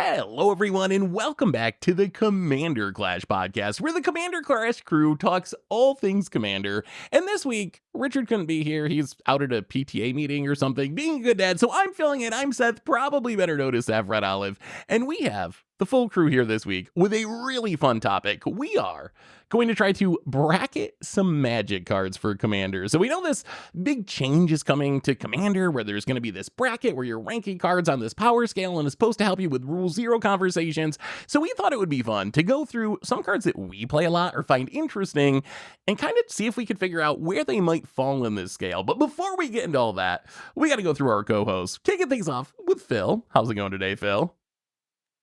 Hello, everyone, and welcome back to the Commander Clash podcast, where the Commander Clash crew talks all things Commander. And this week, Richard couldn't be here. He's out at a PTA meeting or something, being a good dad, so I'm filling it. I'm Seth, probably better known as Seth Red Olive, and we have the full crew here this week with a really fun topic. We are going to try to bracket some Magic cards for Commander. So we know this big change is coming to Commander, where there's going to be this bracket where you're ranking cards on this power scale and it's supposed to help you with Rule Zero conversations. So we thought it would be fun to go through some cards that we play a lot or find interesting and kind of see if we could figure out where they might fall in this scale. But before we get into all that, we got to go through our co-hosts. Kicking things off with Phil. How's it going today, Phil?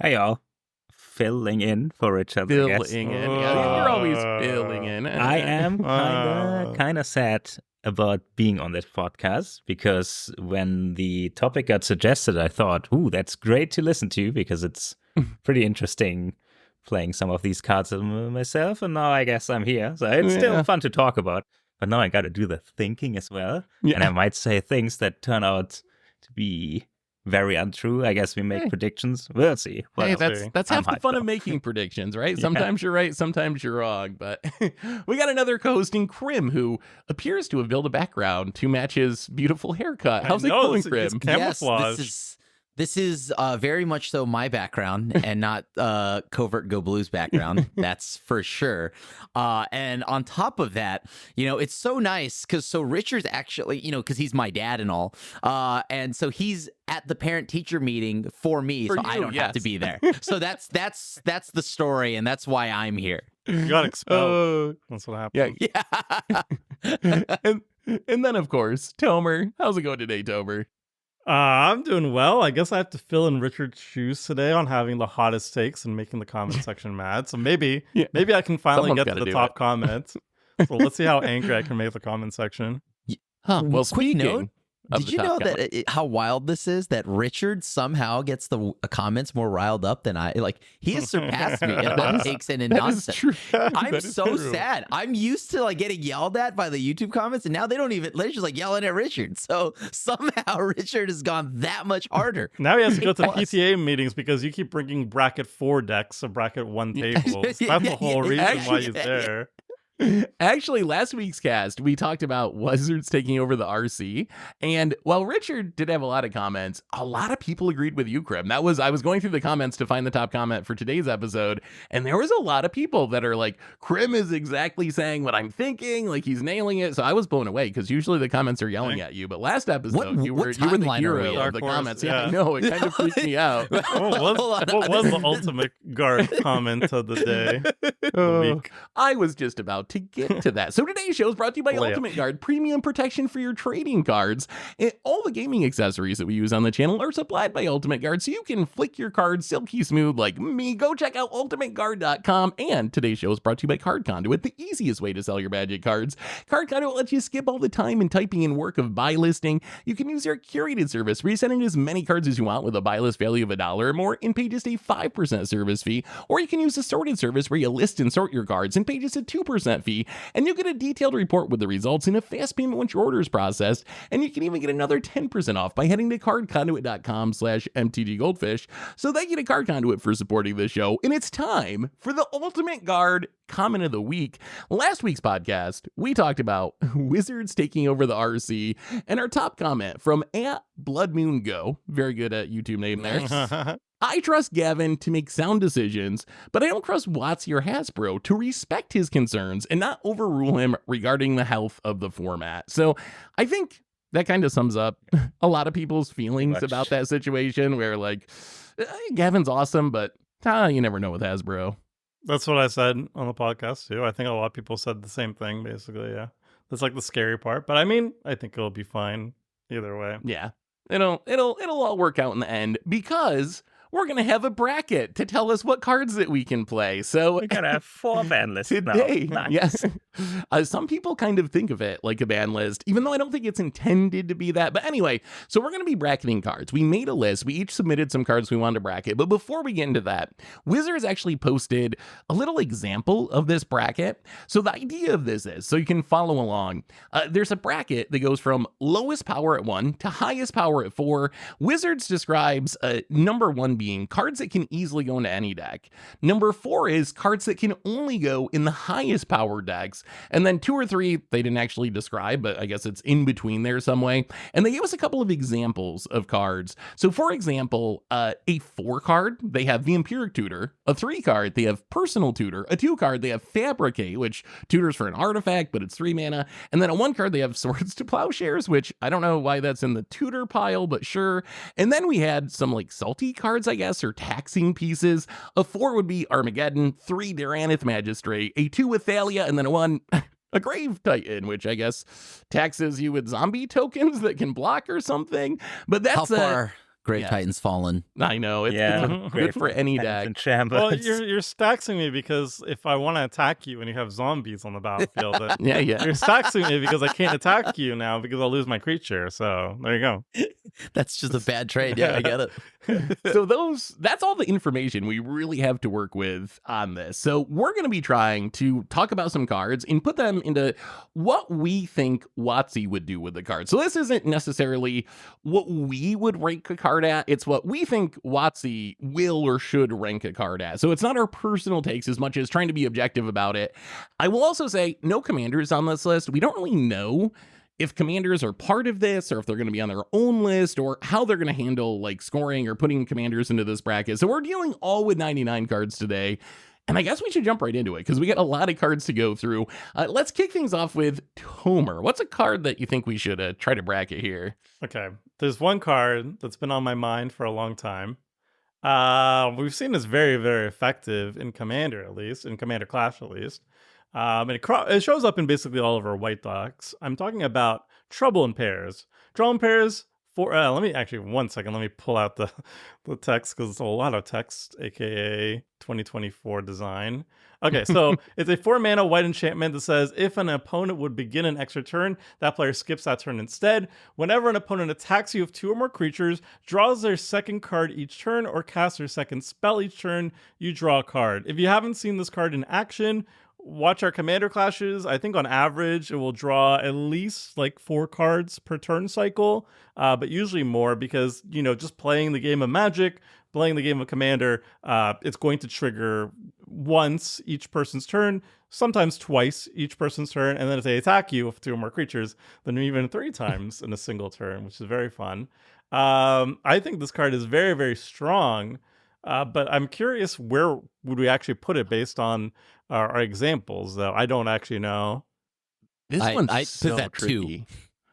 Hey, y'all. Filling in for Richard. Filling in. Yeah, you're always filling in. I am kind of sad about being on this podcast because when the topic got suggested, I thought, ooh, that's great to listen to because it's pretty interesting playing some of these cards myself. And now I guess I'm here. So it's still fun to talk about. But now I got to do the thinking as well. Yeah. And I might say things that turn out to be very untrue. I guess we make predictions. We'll see. Hey, that's half the fun of making predictions, right? Sometimes you're right, sometimes you're wrong. But we got another co-host in Krim who appears to have built a background to match his beautiful haircut. How's it going, Krim? It's camouflage. Yes, this is very much so my background and not covert Go Blues background. That's for sure. And on top of that, it's so nice because Richard's actually, because he's my dad and all. And so he's at the parent-teacher meeting for me, so I don't have to be there. So that's the story, and that's why I'm here. You got expelled. That's what happened. Yeah. and then, of course, Tomer. How's it going today, Tomer? I'm doing well. I guess I have to fill in Richard's shoes today on having the hottest takes and making the comment section mad. So maybe I can finally get to the top comments. So let's see how angry I can make the comment section. Well, quick note. Did you know that how wild this is? That Richard somehow gets the comments more riled up than I. Like, he has surpassed me in what takes in and nonsense. I'm so sad. I'm used to getting yelled at by the YouTube comments, and now they're just yelling at Richard. So somehow Richard has gone that much harder. Now he has to go to PTA meetings because you keep bringing bracket 4 decks to bracket 1 tables. That's the whole reason why he's there. Actually, last week's cast, we talked about Wizards taking over the RC, and while Richard did have a lot of comments, a lot of people agreed with you, Krim. I was going through the comments to find the top comment for today's episode, and there was a lot of people that are like, Krim is exactly saying what I'm thinking, like he's nailing it. So I was blown away because usually the comments are yelling at you, but last episode you were the hero of the comments. Yeah, I know, it kind of freaked me out. What was the ultimate guard comment of the day? I was just about to get to that. So today's show is brought to you by Ultimate Guard, premium protection for your trading cards. And all the gaming accessories that we use on the channel are supplied by Ultimate Guard, so you can flick your cards silky smooth like me. Go check out ultimateguard.com. And today's show is brought to you by Card Conduit, the easiest way to sell your Magic cards. Card Conduit lets you skip all the time and typing in work of buy listing. You can use their curated service where you send in as many cards as you want with a buy list value of $1 or more and pay just a 5% service fee. Or you can use a sorted service where you list and sort your cards and pay just a 2% fee, and you'll get a detailed report with the results and a fast payment once your order is processed. And you can even get another 10% off by heading to cardconduit.com/mtggoldfish. So thank you to Card Conduit for supporting this show. And it's time for the Ultimate Guard comment of the week. Last week's podcast, we talked about Wizards taking over the RC, and our top comment from @BloodMoonGo, very good at YouTube name there. I trust Gavin to make sound decisions, but I don't trust WotC or Hasbro to respect his concerns and not overrule him regarding the health of the format. So I think that kind of sums up a lot of people's feelings about that situation where Gavin's awesome, but you never know with Hasbro. That's what I said on the podcast too. I think a lot of people said the same thing, basically. Yeah, that's the scary part. But I mean, I think it'll be fine either way. Yeah, it'll all work out in the end because we're going to have a bracket to tell us what cards that we can play. So we're going to have 4 ban lists today. Nice. Yes. Some people kind of think of it like a ban list, even though I don't think it's intended to be that. But anyway, so we're going to be bracketing cards. We made a list. We each submitted some cards we wanted to bracket. But before we get into that, Wizards actually posted a little example of this bracket. So the idea of this is, so you can follow along, there's a bracket that goes from lowest power at 1 to highest power at 4. Wizards describes number 1 being cards that can easily go into any deck. Number 4 is cards that can only go in the highest power decks. And then 2 or 3, they didn't actually describe, but I guess it's in between there some way. And they gave us a couple of examples of cards. So for example, a 4 card, they have the Empiric Tutor. A 3 card, they have Personal Tutor. A 2 card, they have Fabricate, which tutors for an artifact, but it's 3 mana. And then a 1 card, they have Swords to Plowshares, which I don't know why that's in the tutor pile, but sure. And then we had some like salty cards, I guess, or taxing pieces. A 4 would be Armageddon, 3 Duranith Magistrate, a 2 with Thalia, and then a 1 a Grave Titan, which I guess taxes you with zombie tokens that can block or something. But that's how far Grave Titan's fallen. I know. It's good for any deck. Well, you're staxing me because if I want to attack you and you have zombies on the battlefield, yeah. You're staxing me because I can't attack you now because I'll lose my creature. So there you go. That's just a bad trade. Yeah, I get it. So that's all the information we really have to work with on this. So we're going to be trying to talk about some cards and put them into what we think WotC would do with the cards. So this isn't necessarily what we would rank a card at. It's what we think WotC will or should rank a card at. So it's not our personal takes as much as trying to be objective about it. I will also say no commanders on this list. We don't really know if commanders are part of this or if they're going to be on their own list or how they're going to handle like scoring or putting commanders into this bracket. So we're dealing all with 99 cards today. And I guess we should jump right into it because we got a lot of cards to go through. Let's kick things off with Tomer. What's a card that you think we should try to bracket here? Okay. There's one card that's been on my mind for a long time. We've seen this very, very effective in Commander, at least, in Commander Clash, at least. And it shows up in basically all of our white decks. I'm talking about Trouble in Pairs. Trouble in Pairs for, let me pull out the text because it's a lot of text, aka 2024 design. Okay, so it's a 4 mana white enchantment that says if an opponent would begin an extra turn, that player skips that turn instead. Whenever an opponent attacks you with 2 or more creatures, draws their second card each turn, or casts their second spell each turn, you draw a card. If you haven't seen this card in action, watch our Commander Clashes. I think on average it will draw at least like 4 cards per turn cycle, but usually more because, just playing the game of Magic, playing the game of Commander, it's going to trigger once each person's turn, sometimes twice each person's turn, and then if they attack you with 2 or more creatures, then even 3 times in a single turn, which is very fun. I think this card is very, very strong, but I'm curious where would we actually put it based on our examples, though. I don't actually know. This one's I so put that tricky.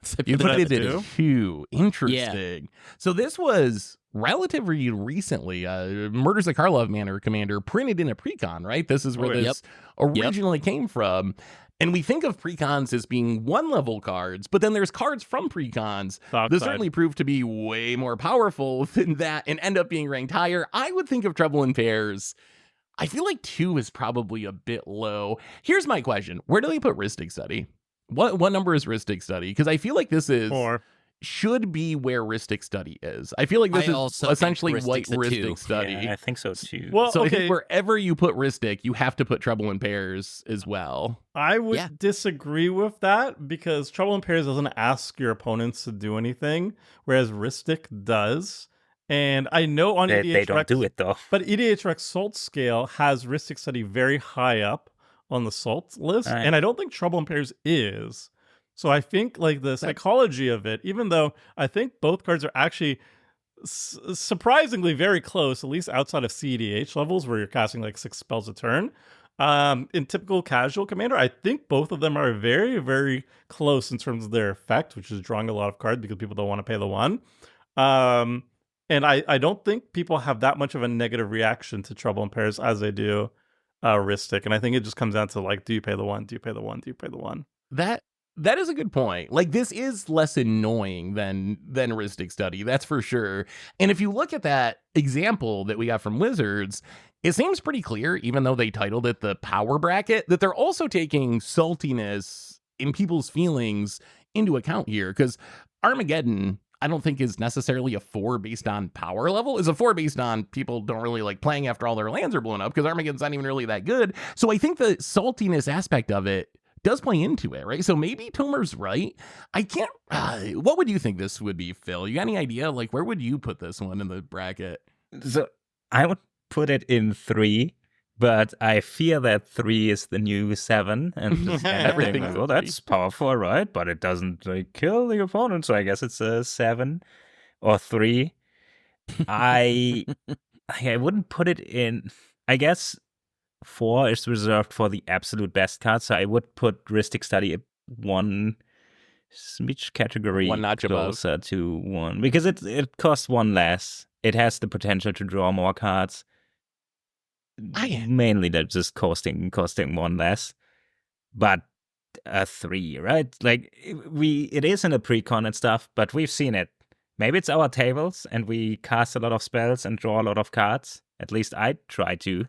2. You put it at at 2. Interesting. Yeah. So this was relatively recently, Murders of Karlov Manor Commander printed in a precon, right? This is where this originally came from. And we think of precons as being 1-level cards, but then there's cards from precons that certainly prove to be way more powerful than that and end up being ranked higher. I would think of Trouble in Pairs. I feel like 2 is probably a bit low. Here's my question. Where do they put Rhystic Study? What number is Rhystic Study? Because I feel like this is 4. Should be where Rhystic Study is. I feel like this is essentially what Rhystic Study. Yeah, I think so too. Well, so I think wherever you put Rhystic, you have to put Trouble in Pairs as well. I would disagree with that because Trouble in Pairs doesn't ask your opponents to do anything, whereas Rhystic does. And I know on EDH they don't do it though. But EDH Rec Salt Scale has Rhystic Study very high up on the Salt list, and I don't think Trouble in Pairs is. So I think like the psychology of it, even though I think both cards are actually surprisingly very close, at least outside of CEDH levels where you're casting like 6 spells a turn. In typical casual Commander, I think both of them are very, very close in terms of their effect, which is drawing a lot of cards because people don't want to pay the 1. And I don't think people have that much of a negative reaction to Trouble in Pairs as they do Rhystic. And I think it just comes down to like, do you pay the 1? Do you pay the 1? Do you pay the 1? That is a good point. Like, this is less annoying than Rhystic Study, that's for sure. And if you look at that example that we got from Wizards, it seems pretty clear, even though they titled it the power bracket, that they're also taking saltiness in people's feelings into account here. Because Armageddon, I don't think is necessarily a 4 based on power level. Is a 4 based on people don't really like playing after all their lands are blown up because Armageddon's not even really that good. So I think the saltiness aspect of it does play into it, right? So maybe Tomer's right. I can't, what would you think this would be, Phil? You got any idea? Like, where would you put this one in the bracket? So I would put it in 3, but I fear that 3 is the new 7, and just everything. Well, that's powerful, right? But it doesn't kill the opponent, so I guess it's a 7 or 3. I wouldn't put it in. I guess 4 is reserved for the absolute best cards, so I would put Ristic Study one smidge category one notch closer to 1, because it costs 1 less. It has the potential to draw more cards. Mainly that's just costing 1 less. But a 3, right? Like it is in a precon and stuff, but we've seen it. Maybe it's our tables and we cast a lot of spells and draw a lot of cards. At least I try to.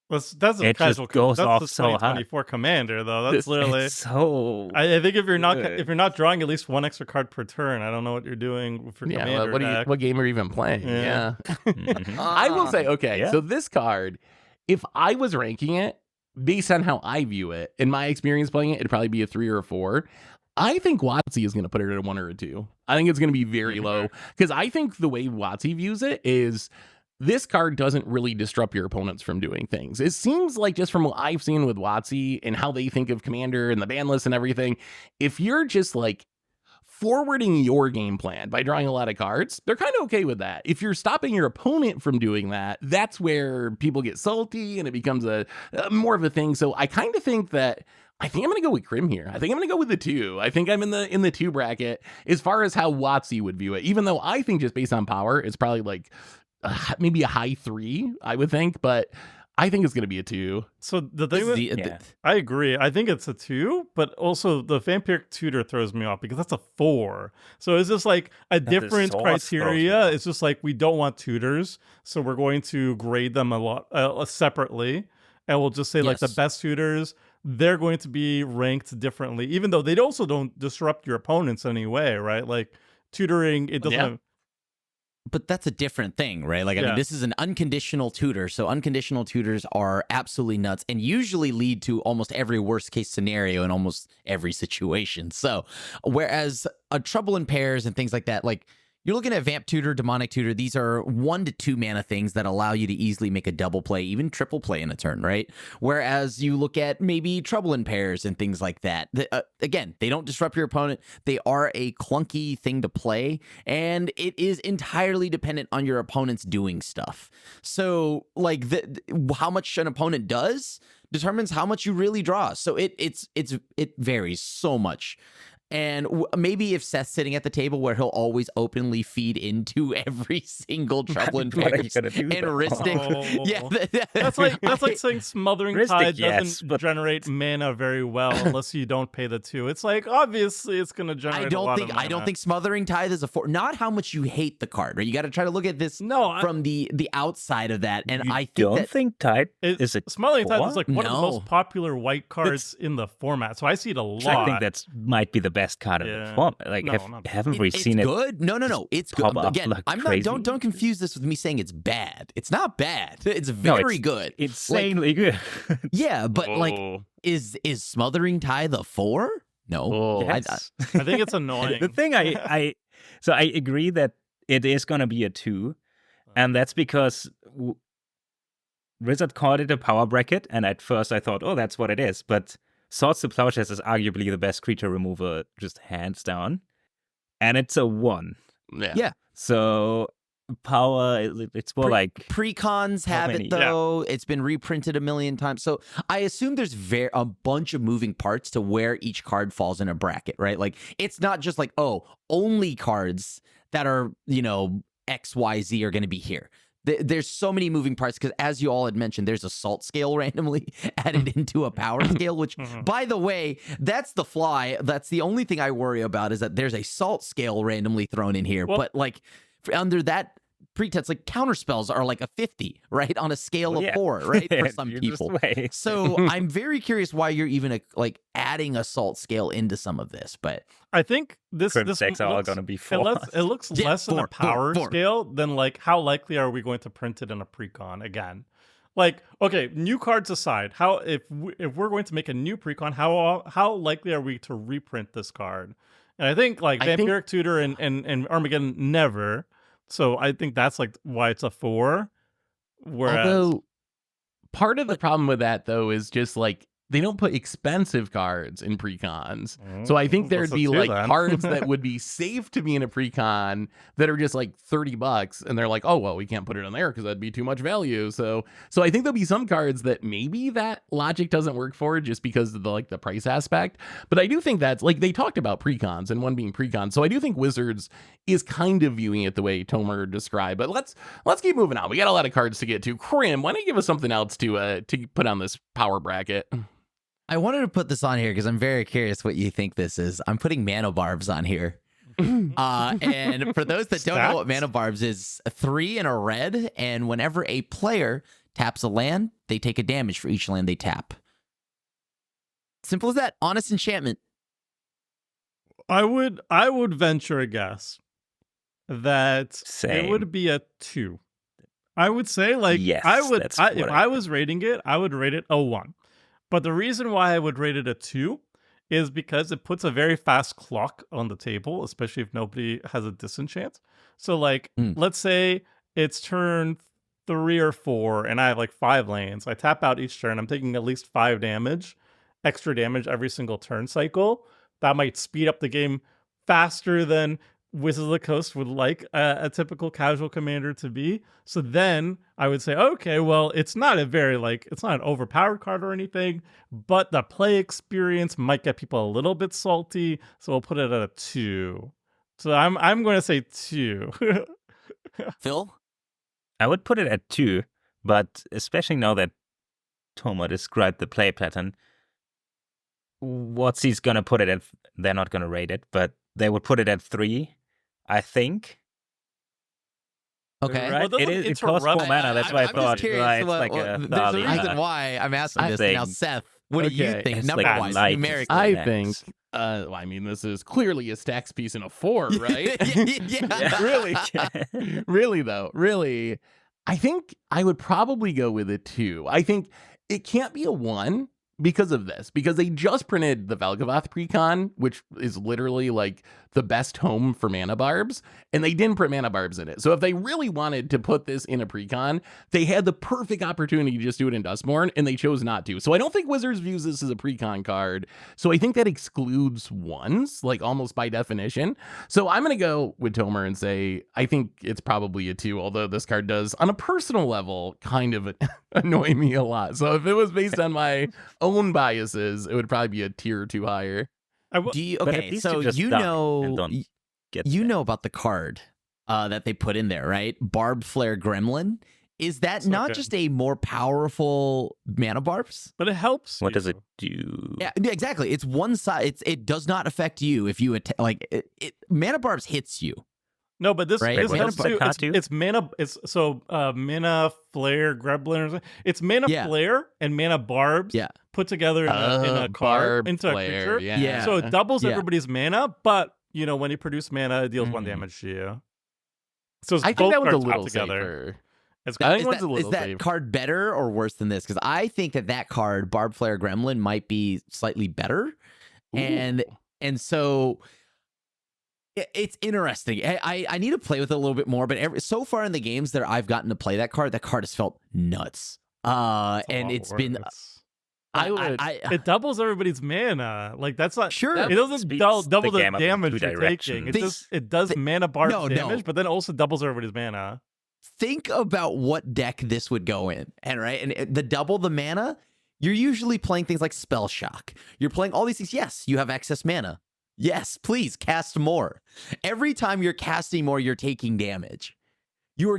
That's a casual. Goes that's off the so hard. 2024 Commander, though. That's literally so. I think if you're not drawing at least 1 extra card per turn, I don't know what you're doing for Commander. What game are you even playing? Yeah. Mm-hmm. I will say, okay, so this card, if I was ranking it based on how I view it, in my experience playing it, it'd probably be a 3 or a 4. I think WotC is going to put it at a 1 or a 2. I think it's going to be very low, because I think the way WotC views it is this card doesn't really disrupt your opponents from doing things. It seems like, just from what I've seen with WotC and how they think of Commander and the ban list and everything, if you're just like forwarding your game plan by drawing a lot of cards, they're kind of okay with that. If you're stopping your opponent from doing that, that's where people get salty and it becomes a more of a thing. So I kind of think that I'm going to go with Crim here. I think I'm going to go with the 2. I think I'm in the 2 bracket as far as how WotC would view it, even though I think just based on power, it's probably like maybe a high 3, I would think, but I think it's going to be a 2. So the thing I agree. I think it's a 2, but also the Vampiric Tutor throws me off because that's a 4. So it's just like a different criteria. It's just like, we don't want tutors, so we're going to grade them a lot separately, and we'll just say like the best tutors, they're going to be ranked differently, even though they also don't disrupt your opponents in any way, right? Like tutoring, it doesn't. But that's a different thing, right? Like, I mean, this is an unconditional tutor. So unconditional tutors are absolutely nuts and usually lead to almost every worst case scenario in almost every situation. So whereas a trouble in pairs and things like that, like, you're looking at Vamp Tutor, Demonic Tutor. These are 1 to 2 mana things that allow you to easily make a double play, even triple play in a turn, right? Whereas you look at maybe Trouble in Pairs and things like that. Again, they don't disrupt your opponent. They are a clunky thing to play, and it is entirely dependent on your opponent's doing stuff. So, like, how much an opponent does determines how much you really draw. So it varies so much. And maybe if Seth's sitting at the table where he'll always openly feed into every single Trouble in Pairs and Ristic. That's like saying Smothering Tide doesn't generate mana very well unless you don't pay the 2. It's like, obviously it's going to generate a lot of mana. I don't think Smothering Tithe is a 4. Not how much you hate the card, right? You got to try to look at this from the outside of that. And I think Tide is a Smothering Tithe is like one of the most popular white cards in the format. So I see it a lot. I think that might be the best card in the form. Like, haven't we seen it? Good? No. It's good. Again, I'm not. Don't confuse this with me saying it's bad. It's not bad. It's very good. Insanely good. Yeah, but like, is Smothering Tithe a 4? No. Yes. I think it's annoying. The thing I agree that it is going to be a 2, and that's because Wizard called it a power bracket, and at first I thought, oh, that's what it is, but Swords to Plowshares is arguably the best creature remover, just hands down. And it's a 1. Yeah. So power, it's more like... Precons have it, though. Yeah. It's been reprinted a million times. So I assume there's a bunch of moving parts to where each card falls in a bracket, right? Like, it's not just like, oh, only cards that are, X, Y, Z are going to be here. There's so many moving parts because, as you all had mentioned, there's a salt scale randomly added into a power scale, which, by the way, that's the fly. That's the only thing I worry about, is that there's a salt scale randomly thrown in here. But like, under that pretense, like, counterspells are like a 50, right? On a scale of 4, right? For some people. So I'm very curious why you're even like adding a salt scale into some of this. But I think this decks are going to be 4. It looks less in a power scale than like, how likely are we going to print it in a precon again? Like, okay, new cards aside, how if we're going to make a new precon, how likely are we to reprint this card? And I think like Vampiric Tutor and Armageddon never. So I think that's like why it's a 4. Whereas, although part of the problem with that though is just like they don't put expensive cards in precons. So I think there'd be like cards that would be safe to be in a precon that are just like $30 and they're like, oh, well, we can't put it in there because that'd be too much value. So I think there'll be some cards that maybe that logic doesn't work for just because of the price aspect. But I do think that's like they talked about precons and one being precon. So I do think Wizards is kind of viewing it the way Tomer described. But let's keep moving on. We got a lot of cards to get to. Krim, why don't you give us something else to put on this power bracket? I wanted to put this on here because I'm very curious what you think this is. I'm putting Manabarbs on here. And for those that don't know what Manabarbs is, 3 and a red, and whenever a player taps a land, they take a damage for each land they tap. Simple as that. Honest enchantment. I would venture a guess that it would be a 2. I would say yes, if I was rating it, I would rate it a 1. But the reason why I would rate it a 2 is because it puts a very fast clock on the table, especially if nobody has a disenchant. So let's say it's turn 3 or 4 and I have 5 lands. I tap out each turn. I'm taking at least 5 damage, extra damage every single turn cycle. That might speed up the game faster than Wizards of the Coast would like a typical casual commander to be. So then I would say, okay, well, it's not a very it's not an overpowered card or anything, but the play experience might get people a little bit salty. So we'll put it at a 2. So I'm going to say 2. Phil? I would put it at 2, but especially now that Tomer described the play pattern, he's going to put it at, they're not going to rate it, but they would put it at 3. I think. Okay. Right? It costs 4 mana. That's why I thought it's like a there's a reason why I'm asking this. Now, Seth, what do you think? Number-wise, numerically. I think, I mean, this is clearly a stacks piece in a 4, right? Yeah. Really? Really, though. Really. I think I would probably go with a 2. I think it can't be a 1. Because of this, because they just printed the Vel'Kovath precon, which is literally the best home for Manabarbs, and they didn't put Manabarbs in it. So if they really wanted to put this in a precon, they had the perfect opportunity to just do it in Duskmourn, and they chose not to. So I don't think Wizards views this as a precon card. So I think that excludes ones, almost by definition. So I'm going to go with Tomer and say I think it's probably a 2, although this card does, on a personal level, kind of annoy me a lot. So if it was based on my own biases, it would probably be a tier or 2 higher. Okay, so you know about the card that they put in there, right? Barbed Flare Gremlin. Is that not just a more powerful Manabarbs? But it helps. What does it do? Yeah, exactly. It's one side. It does not affect you if you Manabarbs hits you. No, but this right? helps too. It's mana. It's mana flare Gremlin. It's mana flare and Manabarbs put together in a card into flare, a creature. Yeah. So it doubles everybody's mana, but when you produce mana, it deals 1 damage to you. So it's I both think that was a cards little together. safer. Is that card better or worse than this? Because I think that card, Barbed Flare Gremlin, might be slightly better, and so. It's interesting. I need to play with it a little bit more, but so far in the games that I've gotten to play that card has felt nuts. And it's been. It doubles everybody's mana. That's not sure. It doesn't double the damage you're taking. It does Manabarbs damage, but then also doubles everybody's mana. Think about what deck this would go in, and the double the mana. You're usually playing things like Spell Shock. You're playing all these things. Yes, you have excess mana. Yes, please cast more. Every time you're casting more, you're taking damage. You are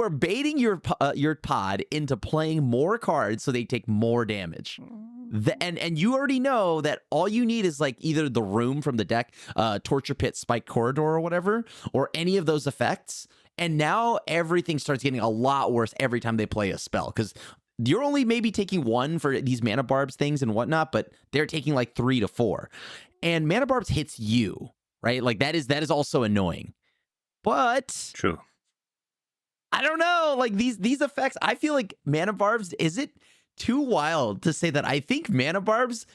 baiting your pod into playing more cards so they take more damage. And you already know that all you need is either the room from the deck, Torture Pit, Spike Corridor, or whatever, or any of those effects. And now everything starts getting a lot worse every time they play a spell because you're only maybe taking 1 for these Manabarbs things and whatnot, but they're taking 3 to 4. And Manabarbs hits you, right? That is also annoying. But true. I don't know. These effects, I feel like Manabarbs, is it too wild to say that I think Manabarbs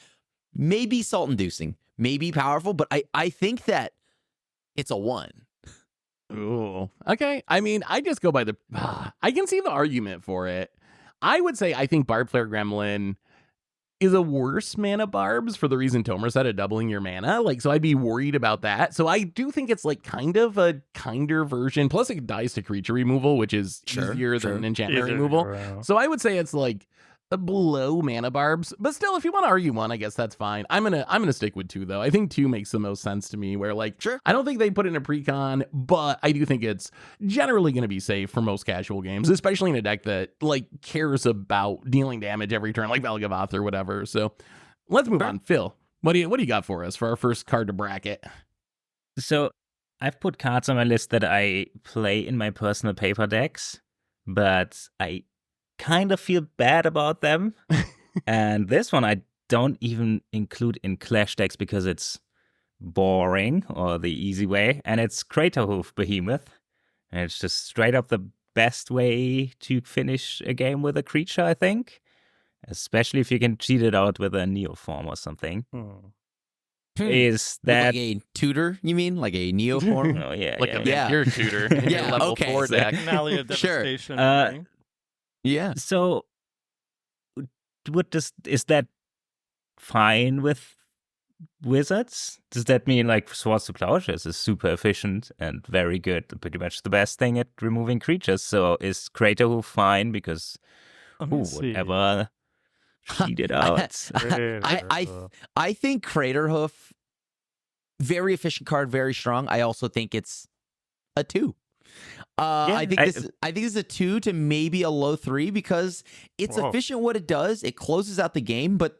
may be salt inducing, may be powerful, but I think that it's a 1. Ooh. Okay. I mean, I just go by the... I can see the argument for it. I would say I think Barb Flare Gremlin is a worse Manabarbs for the reason Tomer said of doubling your mana. Like, so I'd be worried about that. So I do think it's like kind of a kinder version. Plus it dies to creature removal, which is easier than enchantment removal. So I would say it's like a below Manabarbs. But still, if you want to argue one, I guess that's fine. I'm gonna stick with 2 though. I think 2 makes the most sense to me, where like I don't think they put it in a precon, but I do think it's generally gonna be safe for most casual games, especially in a deck that like cares about dealing damage every turn, like Valgavoth or whatever. So let's move on. Phil, what do you got for us for our first card to bracket? So I've put cards on my list that I play in my personal paper decks, but I kind of feel bad about them. And this one I don't even include in Clash decks because it's boring, or the easy way, and it's Craterhoof Behemoth. And it's just straight up the best way to finish a game with a creature, I think. Especially if you can cheat it out with a Neoform or something. Is that like a tutor? You mean like a Neoform? Oh yeah, like a vampire tutor. Yeah, level okay. 4 deck. Finale of Devastation. Sure. Yeah. So, is that fine with Wizards? Does that mean like Swords to Plowshares is super efficient and very good, pretty much the best thing at removing creatures? So is Craterhoof fine because whatever, cheat it out? I think Craterhoof, very efficient card, very strong. I also think it's a 2. I think this is a 2 to maybe a low 3 because it's efficient what it does. It closes out the game, but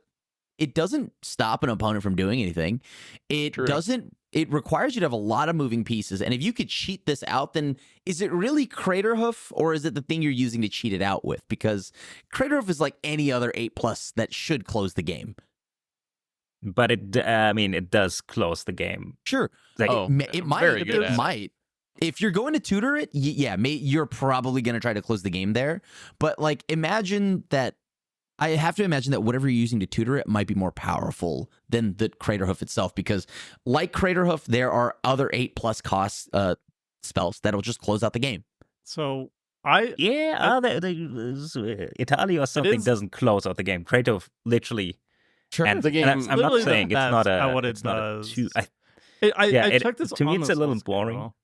it doesn't stop an opponent from doing anything. It requires you to have a lot of moving pieces. And if you could cheat this out, then is it really Craterhoof, or is it the thing you're using to cheat it out with? Because Craterhoof is like any other 8+ that should close the game. But it does close the game. Sure. Like, it might. If you're going to tutor it, you're probably going to try to close the game there. But like, I have to imagine that whatever you're using to tutor it might be more powerful than the Craterhoof itself, because like Craterhoof, there are other 8+ cost spells that'll just close out the game. So Italia or something doesn't close out the game. Craterhoof literally. Sure. And the game. I'm not saying it's not a. What it it's not does. A 2. I checked this. To me, it's a little boring. Scale.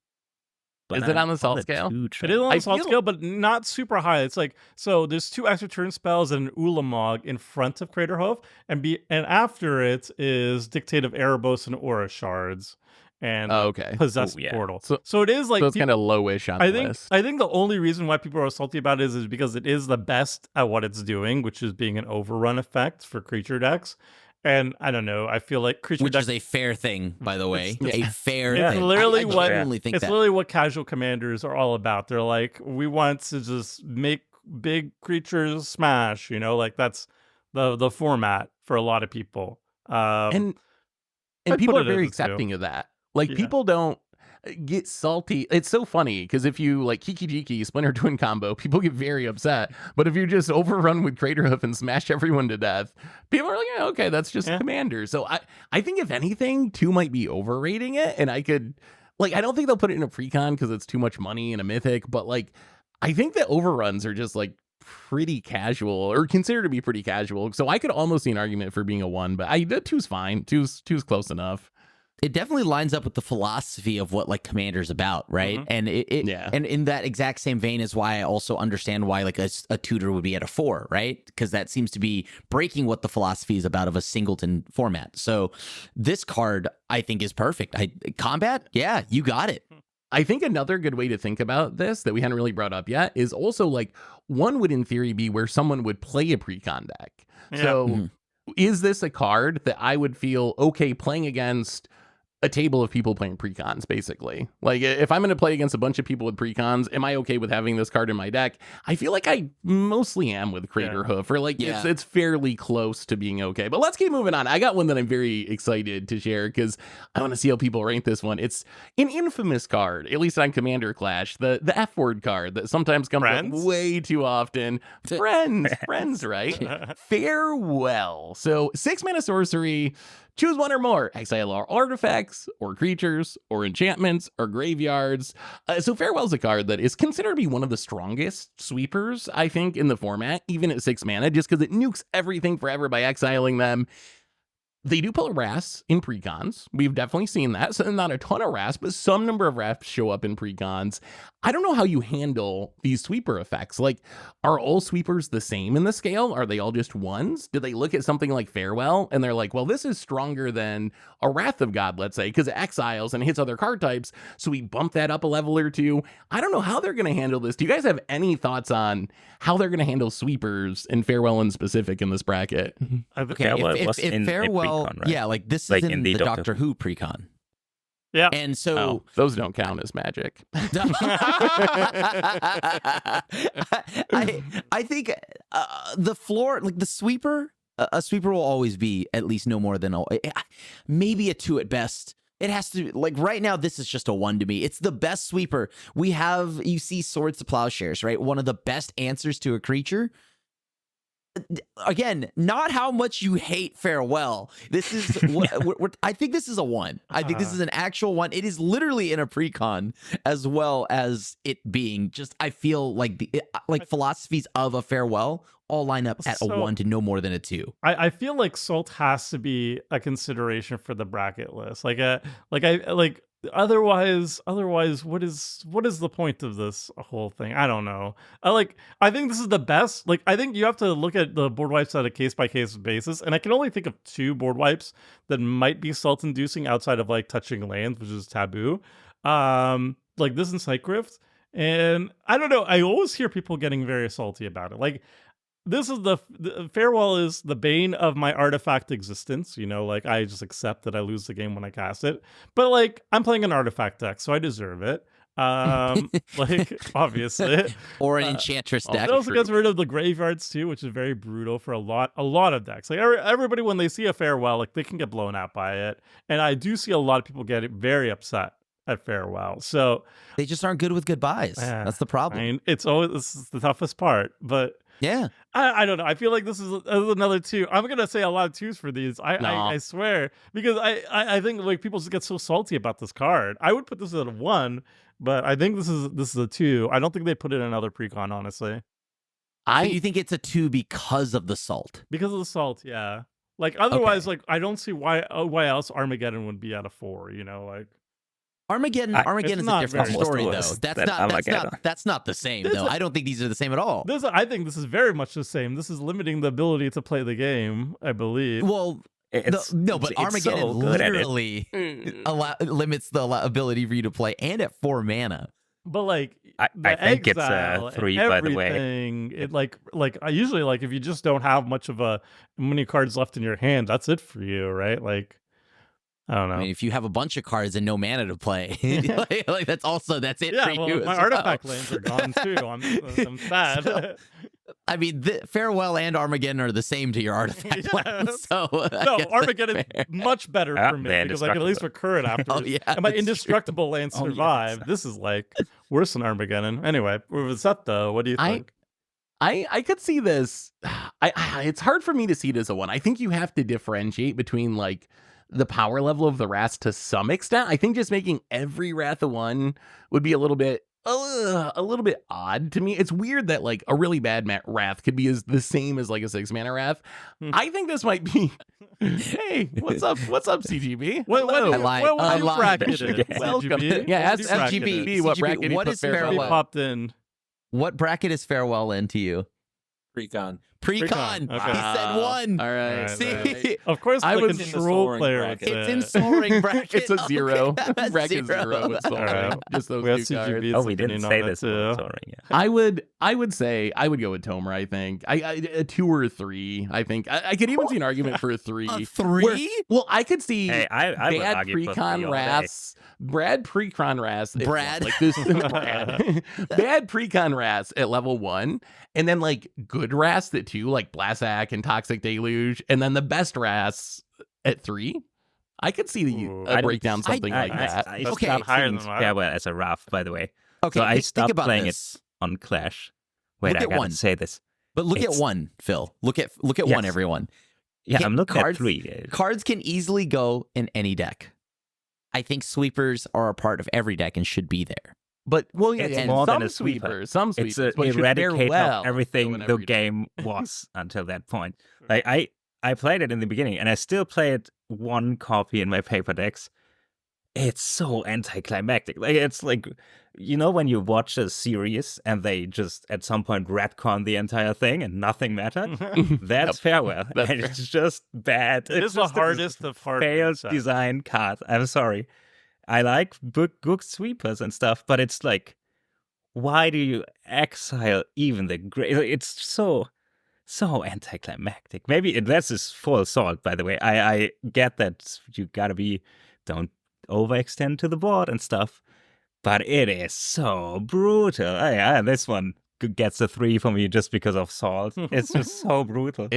Is it on the salt scale? It is on the salt scale, but not super high. It's like, so there's 2 extra turn spells and an Ulamog in front of Craterhoof, and after it is Dictate of Erebos and Aura Shards and Possessed Portal. So it is like, it's kind of lowish on the list. I think the only reason why people are salty about it is because it is the best at what it's doing, which is being an overrun effect for creature decks. And I don't know. I feel like which is a fair thing, by the way. A fair thing. It's literally literally what casual commanders are all about. They're like, we want to just make big creatures smash. Like that's the format for a lot of people. And people are very accepting of that. Like people don't get salty. It's so funny because if you like Kiki Jiki Splinter Twin combo, people get very upset. But if you just overrun with Craterhoof and smash everyone to death, people are like, yeah, okay, that's just commander. So I think if anything, 2 might be overrating it. And I don't think they'll put it in a precon because it's too much money in a mythic. But like, I think that overruns are just like pretty casual, or considered to be pretty casual. So I could almost see an argument for being a 1, but 2's fine. 2's close enough. It definitely lines up with the philosophy of what like Commander's about, right? And and in that exact same vein is why I also understand why like a tutor would be at a 4, right? Because that seems to be breaking what the philosophy is about of a singleton format. So this card I think is perfect. Combat, yeah, you got it. I think another good way to think about this that we hadn't really brought up yet is also like, one would in theory be where someone would play a precon deck. Yeah. So is this a card that I would feel okay playing against a table of people playing precons, basically? Like, if I'm going to play against a bunch of people with precons, am I okay with having this card in my deck? I feel like I mostly am with Craterhoof, or like it's fairly close to being okay. But let's keep moving on. I got one that I'm very excited to share because I want to see how people rank this one. It's an infamous card, at least on Commander Clash, the F word card that sometimes comes up way too often. Friends, right? Farewell. So 6 mana sorcery, Choose one or more. Exile our artifacts, or creatures, or enchantments, or graveyards. So Farewell's a card that is considered to be one of the strongest sweepers, I think, in the format, even at 6 mana, just because it nukes everything forever by exiling them. They do pull a Wrath in precons. We've definitely seen that. So not a ton of Wraths, but some number of Wraths show up in precons. I don't know how you handle these sweeper effects. Like, are all sweepers the same in the scale? Are they all just ones? Do they look at something like Farewell and they're like, well, this is stronger than a Wrath of God, let's say, because it exiles and hits other card types. So we bump that up a level or two. I don't know how they're going to handle this. Do you guys have any thoughts on how they're going to handle sweepers and Farewell in specific in this bracket? Okay, if Farewell, precon, right? Yeah, like this is in the Doctor Who precon. Yeah. And so those don't count as Magic. I think the floor, like the sweeper, a sweeper will always be at least no more than maybe a 2 at best. It has to, like right now, this is just a 1 to me. It's the best sweeper. We have, you see Swords to Plowshares, right? One of the best answers to a creature. Again, not how much you hate Farewell. This is what I think this is a 1. I think this is an actual 1. It is literally in a precon as well as it being just, I feel like the philosophies of a Farewell all line up at a 1 to no more than a 2. I feel like Salt has to be a consideration for the bracket list. Otherwise, what is the point of this whole thing? I don't know. I think this is the best. Like, I think you have to look at the board wipes on a case by case basis, and I can only think of 2 board wipes that might be salt inducing outside of like touching lands, which is taboo. Like this and Cycrypt, and I don't know. I always hear people getting very salty about it. Like, this is the Farewell is the bane of my artifact existence. You know, like I just accept that I lose the game when I cast it. But like I'm playing an artifact deck, so I deserve it. Like obviously, or an Enchantress deck. It also gets rid of the graveyards too, which is very brutal for a lot of decks. Like everybody, when they see a Farewell, like they can get blown out by it, and I do see a lot of people get very upset at Farewell. So they just aren't good with goodbyes. That's the problem. I mean, this is the toughest part, but. Yeah, I don't know. I feel like this is another 2. I'm gonna say a lot of 2s for these. I swear, because I think like people just get so salty about this card. I would put this at a 1, but I think this is a 2. I don't think they put it in another precon, honestly. So you think it's a 2 because of the salt? Because of the salt, yeah. Like otherwise, like I don't see why else Armageddon would be at a 4. You know, like. Armageddon is a different story, though. That's not the same, though. I don't think these are the same at all. I think this is very much the same. This is limiting the ability to play the game, I believe. Well, but Armageddon so literally limits the ability for you to play, and at 4 mana. But like, I think it's a 3, by the way. It I usually like if you just don't have many cards left in your hand, that's it for you, right? Like. I don't know. I mean, if you have a bunch of cards and no mana to play, like that's it for you. My artifact lands are gone too. I'm sad. So, I mean, Farewell and Armageddon are the same to your artifact lands. So Armageddon is much better for me because I can at least recur it afterwards. And my indestructible lands survive. Yes. This is like worse than Armageddon. Anyway, with that though, what do you think? I could see this. It's hard for me to see it as a 1. I think you have to differentiate between like the power level of the Wrath to some extent. I think just making every Wrath a 1 would be a little bit odd to me. It's weird that like a really bad Wrath could be the same as like a 6 mana Wrath. I think this might be. Hey, what's up, CGB? What bracketed? Welcome. Yeah, ask CGB what bracket. What is Farewell? Popped in. What bracket is Farewell into you? Precon. Okay. He said 1. All right. See, right. Of course, I was control player. It's in soaring bracket. It's a 0. Bracket 0 with soaring. Right. Just those 2 cards. Oh, we didn't say this. Soaring, yeah. I would say I would go with Tomer. I think a 2 or a 3. I think I could even see an argument for a 3. A 3? Well, I could see I bad precon Wraths. Brad precon Wraths. Brad. Like this. Bad precon Wraths at level 1, and then like good Wraths at 2, like Blazac and Toxic Deluge, and then the best Wraths at 3. I could see break down something like that. I stopped seeing Farewell as a Wrath, by the way. Okay, so I stopped playing it on Clash. Wait, I gotta say this. But look at 1, Phil. Look at 1, everyone. Yeah, I'm looking at 3. Cards can easily go in any deck. I think sweepers are a part of every deck and should be there. But it's more than a sweeper. Some sweepers, it's an eradicator of everything the game was until that point. Like I played it in the beginning, and I still play it one copy in my paper decks. It's so anticlimactic. Like it's like, you know, when you watch a series and they just at some point retcon the entire thing and nothing mattered. That's farewell. That's and it's just bad. It's the hardest of hard failed design card. I'm sorry. I like good sweepers and stuff, but it's like, why do you exile even the great? It's so anticlimactic. Maybe that's his full salt, by the way. I get that you gotta don't overextend to the board and stuff, but it is so brutal. This one gets a 3 from me just because of salt. It's just so brutal.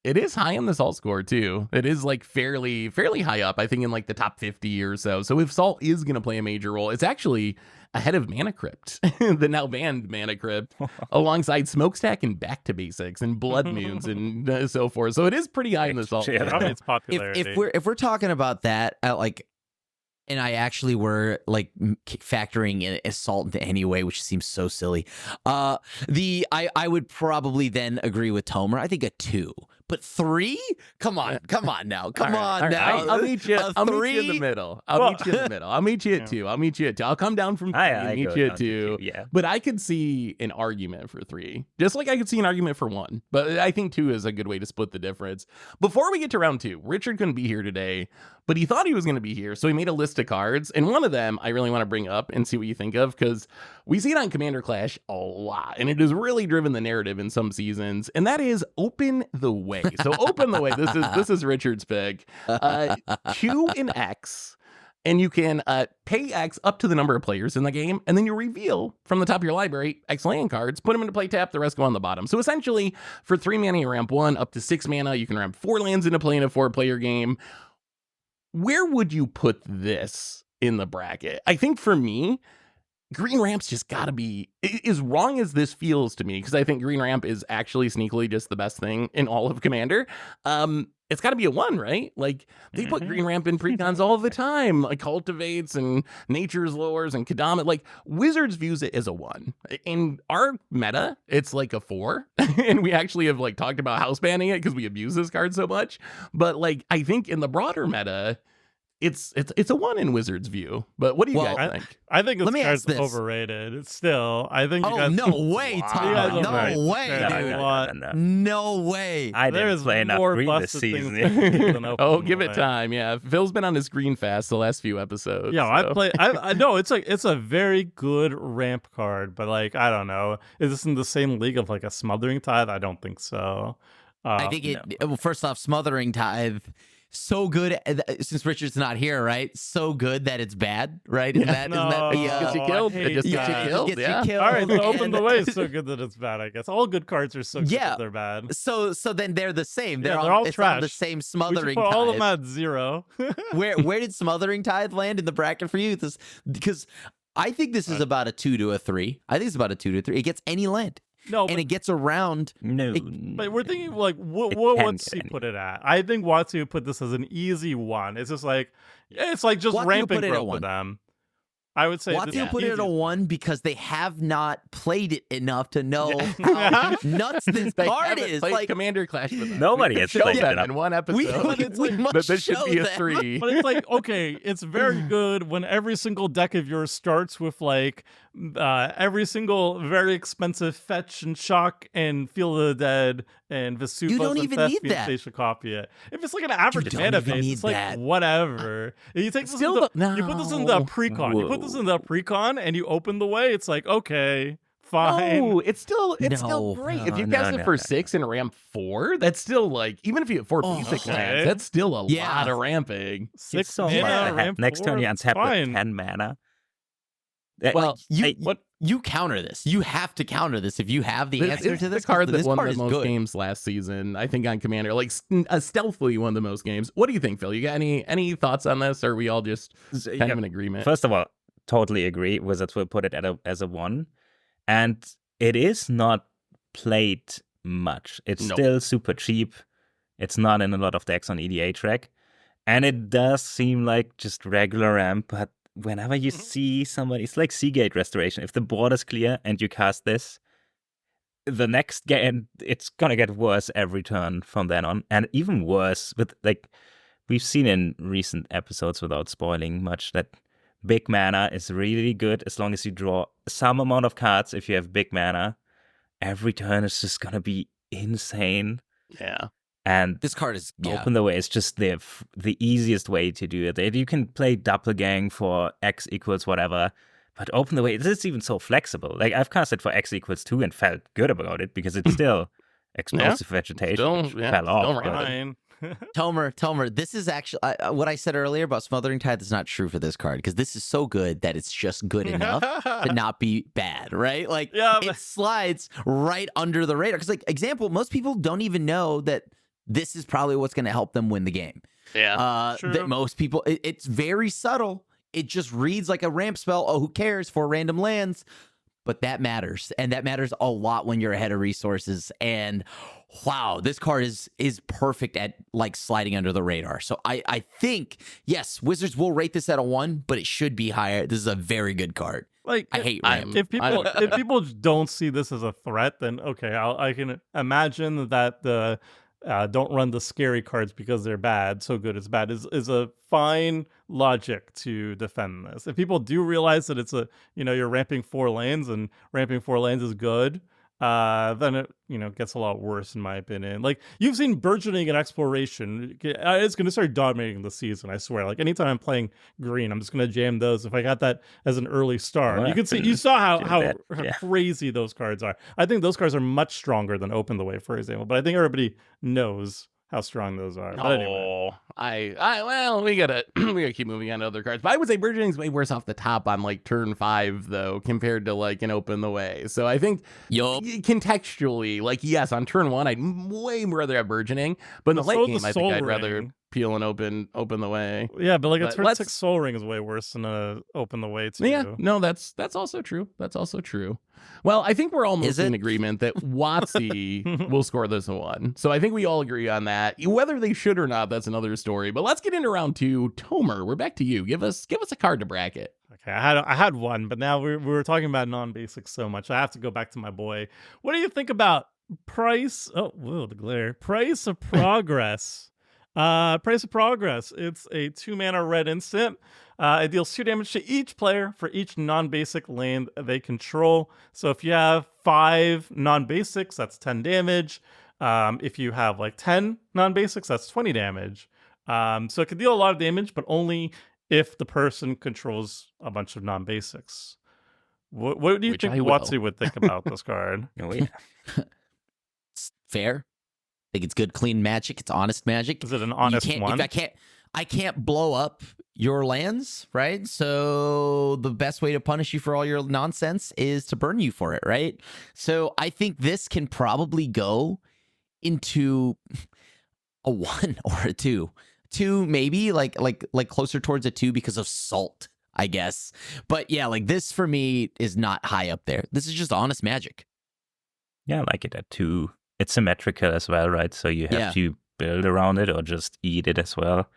It is high on the salt score too. It is like fairly high up, I think in like the top 50 or so. So if salt is going to play a major role, it's actually ahead of Mana Crypt, the now banned Mana Crypt, alongside Smokestack and Back to Basics and Blood Moons and so forth. So it is pretty high in the salt. Its popularity. If we're talking about that, and I actually were like factoring in assault into any way, which seems so silly. I would probably then agree with Tomer. I think a 2, but 3? Come on now. I'll meet you. I'll meet you in the middle. I'll meet you at 2. I'll come down from 3 and meet you at 2. Yeah. But I could see an argument for 3, just like I could see an argument for 1. But I think 2 is a good way to split the difference. Before we get to round 2, Richard couldn't be here today, but he thought he was going to be here, so he made a list of cards, and one of them I really want to bring up and see what you think of, because we see it on Commander Clash a lot, and it has really driven the narrative in some seasons, and that is Open the Way. So Open the Way, this is Richard's pick. 2 in X, and you can pay X up to the number of players in the game, and then you reveal from the top of your library X land cards, put them into play tap, the rest go on the bottom. So essentially, for 3 mana, you ramp 1, up to 6 mana, you can ramp 4 lands into play in a 4-player game. Where would you put this in the bracket? I think for me, Green Ramp's just gotta be, as wrong as this feels to me, because I think Green Ramp is actually sneakily just the best thing in all of Commander. It's gotta be a 1, right? Like, they put Green Ramp in precons all the time, like Cultivates and Nature's Lures and Kadama. Like, Wizards views it as a 1. In our meta, it's like a 4. And we actually have like talked about house banning it because we abuse this card so much. But like, I think in the broader meta, it's a 1 in Wizards' view. But what do you guys think? I think this card's overrated. Still, I think you guys. No way, Tom. No way, dude. No way. I didn't play enough Green this season. Give it time. Yeah, Phil's been on his Green fast the last few episodes. Yeah, so. I know it's a very good ramp card, but like I don't know, is this in the same league of like a Smothering Tithe? I don't think so. I think well, first off, Smothering Tithe. So good, since Richard's not here, right? So good that it's bad, right? Isn't that the gets you killed? It just gets you killed. Gets you killed. All right, so Open the Way is so good that it's bad, I guess. All good cards are so good that they're bad. So then they're the same. They're all trash. On the same Smothering Tithe. Tithe. All of them at 0. Where did Smothering Tithe land in the bracket for you? Because I think this is about a 2 to a 3. I think it's about a 2 to 3. It gets any land. No, and it gets around. But we're thinking like, what Watsy put it at? I think Watsy put this as an easy 1. It's just like, it's like just ramping growth with them. I would say Watsy put it at a 1 because they have not played it enough to know how nuts this card is. Like Commander Clash with them. Nobody has played it in one episode. We must but this should be a 3. But it's like, okay, it's very good when every single deck of yours starts with like every single very expensive fetch and shock and Field of the Dead and Vesupos. You don't even need that. They should copy it. If it's like an average mana base, it's like whatever. You take this you put this in the precon. You put this in the precon and you Open the Way. It's like, okay, fine. No, it's still great. If you cast it for 6 and ramp 4, that's still like, even if you get 4 basic lands, that's still a lot of ramping. 6 mana, ramp next 4, turn you untap with 10 mana. Well, you counter this. You have to counter this if you have the answer to this. The card that won the most good. games last season, I think, on Commander, like stealthily won the most games. What do you think, Phil? You got any thoughts on this, or are we all just kind of in agreement? First of all, totally agree. Wizards will put it as a 1, and it is not played much. It's still super cheap. It's not in a lot of decks on EDH Rec. And it does seem like just regular ramp, but whenever you see somebody, it's like Seagate Restoration. If the board is clear and you cast this, the next game, it's gonna get worse every turn from then on. And even worse with, like, we've seen in recent episodes, without spoiling much, that big mana is really good as long as you draw some amount of cards. If you have big mana, every turn is just gonna be insane. Yeah. And this card is Open the Way is just the easiest way to do it. You can play Doppelgang for X equals whatever, but Open the Way, this is even so flexible. Like, I've cast it for X equals 2 and felt good about it because it's still explosive vegetation, which fell off. Tomer, this is actually what I said earlier about Smothering Tithe is not true for this card, because this is so good that it's just good enough to not be bad, right? Like, it slides right under the radar. Because, like, example, most people don't even know that this is probably what's going to help them win the game. Yeah, that most people, it's very subtle. It just reads like a ramp spell. Oh, who cares, for random lands? But that matters, and that matters a lot when you're ahead of resources. And wow, this card is perfect at, like, sliding under the radar. So I think, yes, Wizards will rate this at a 1, but it should be higher. This is a very good card. Like, I hate ramp. If people don't see this as a threat, then okay, I can imagine that the don't run the scary cards because they're bad, so good it's bad, is a fine logic to defend this. If people do realize that it's you're ramping 4 lanes and ramping 4 lanes is good, then it gets a lot worse, in my opinion. Like, you've seen burgeoning and exploration. It's going to start dominating the season, I swear. Like, anytime I'm playing green, I'm just going to jam those if I got that as an early start. You saw how crazy those cards are. I think those cards are much stronger than Open the Way, for example, but I think everybody knows how strong those are. But anyway. Well, we gotta keep moving on to other cards. But I would say Burgeoning's way worse off the top on, like, turn 5 though, compared to, like, an Open the Way. So I think contextually, like, yes, on turn 1, I'd way rather have Burgeoning, but in the late game, I think I'd rather peel and open the way. Yeah, but like a turn 6 Soul Ring is way worse than a Open the Way too. Yeah, no, that's also true. That's also true. Well, I think we're almost in agreement that WotC will score this a 1. So I think we all agree on that. Whether they should or not, that's another story. But let's get into round 2. Tomer, we're back to you. Give us a card to bracket. Okay, I had one, but now we were talking about non-basics so much. I have to go back to my boy. What do you think about Price? Oh, whoa, the glare. Price of Progress. Price of Progress. It's a 2-mana red instant. It deals 2 damage to each player for each non-basic land they control. So if you have 5 non-basics, that's 10 damage. If you have like 10 non-basics, that's 20 damage. So it can deal a lot of damage, but only if the person controls a bunch of non-basics. What do you think WotC would think about this card? Oh, yeah. It's fair. I think it's good, clean magic. It's honest magic. Is it an honest one? I can't blow up your lands, right? So the best way to punish you for all your nonsense is to burn you for it, right? So I think this can probably go into a 1 or a 2. 2 maybe, like closer towards a 2 because of salt, I guess. But yeah, like, this for me is not high up there. This is just honest magic. Yeah, I like it at 2. It's symmetrical as well, right? So you have to build around it or just eat it as well.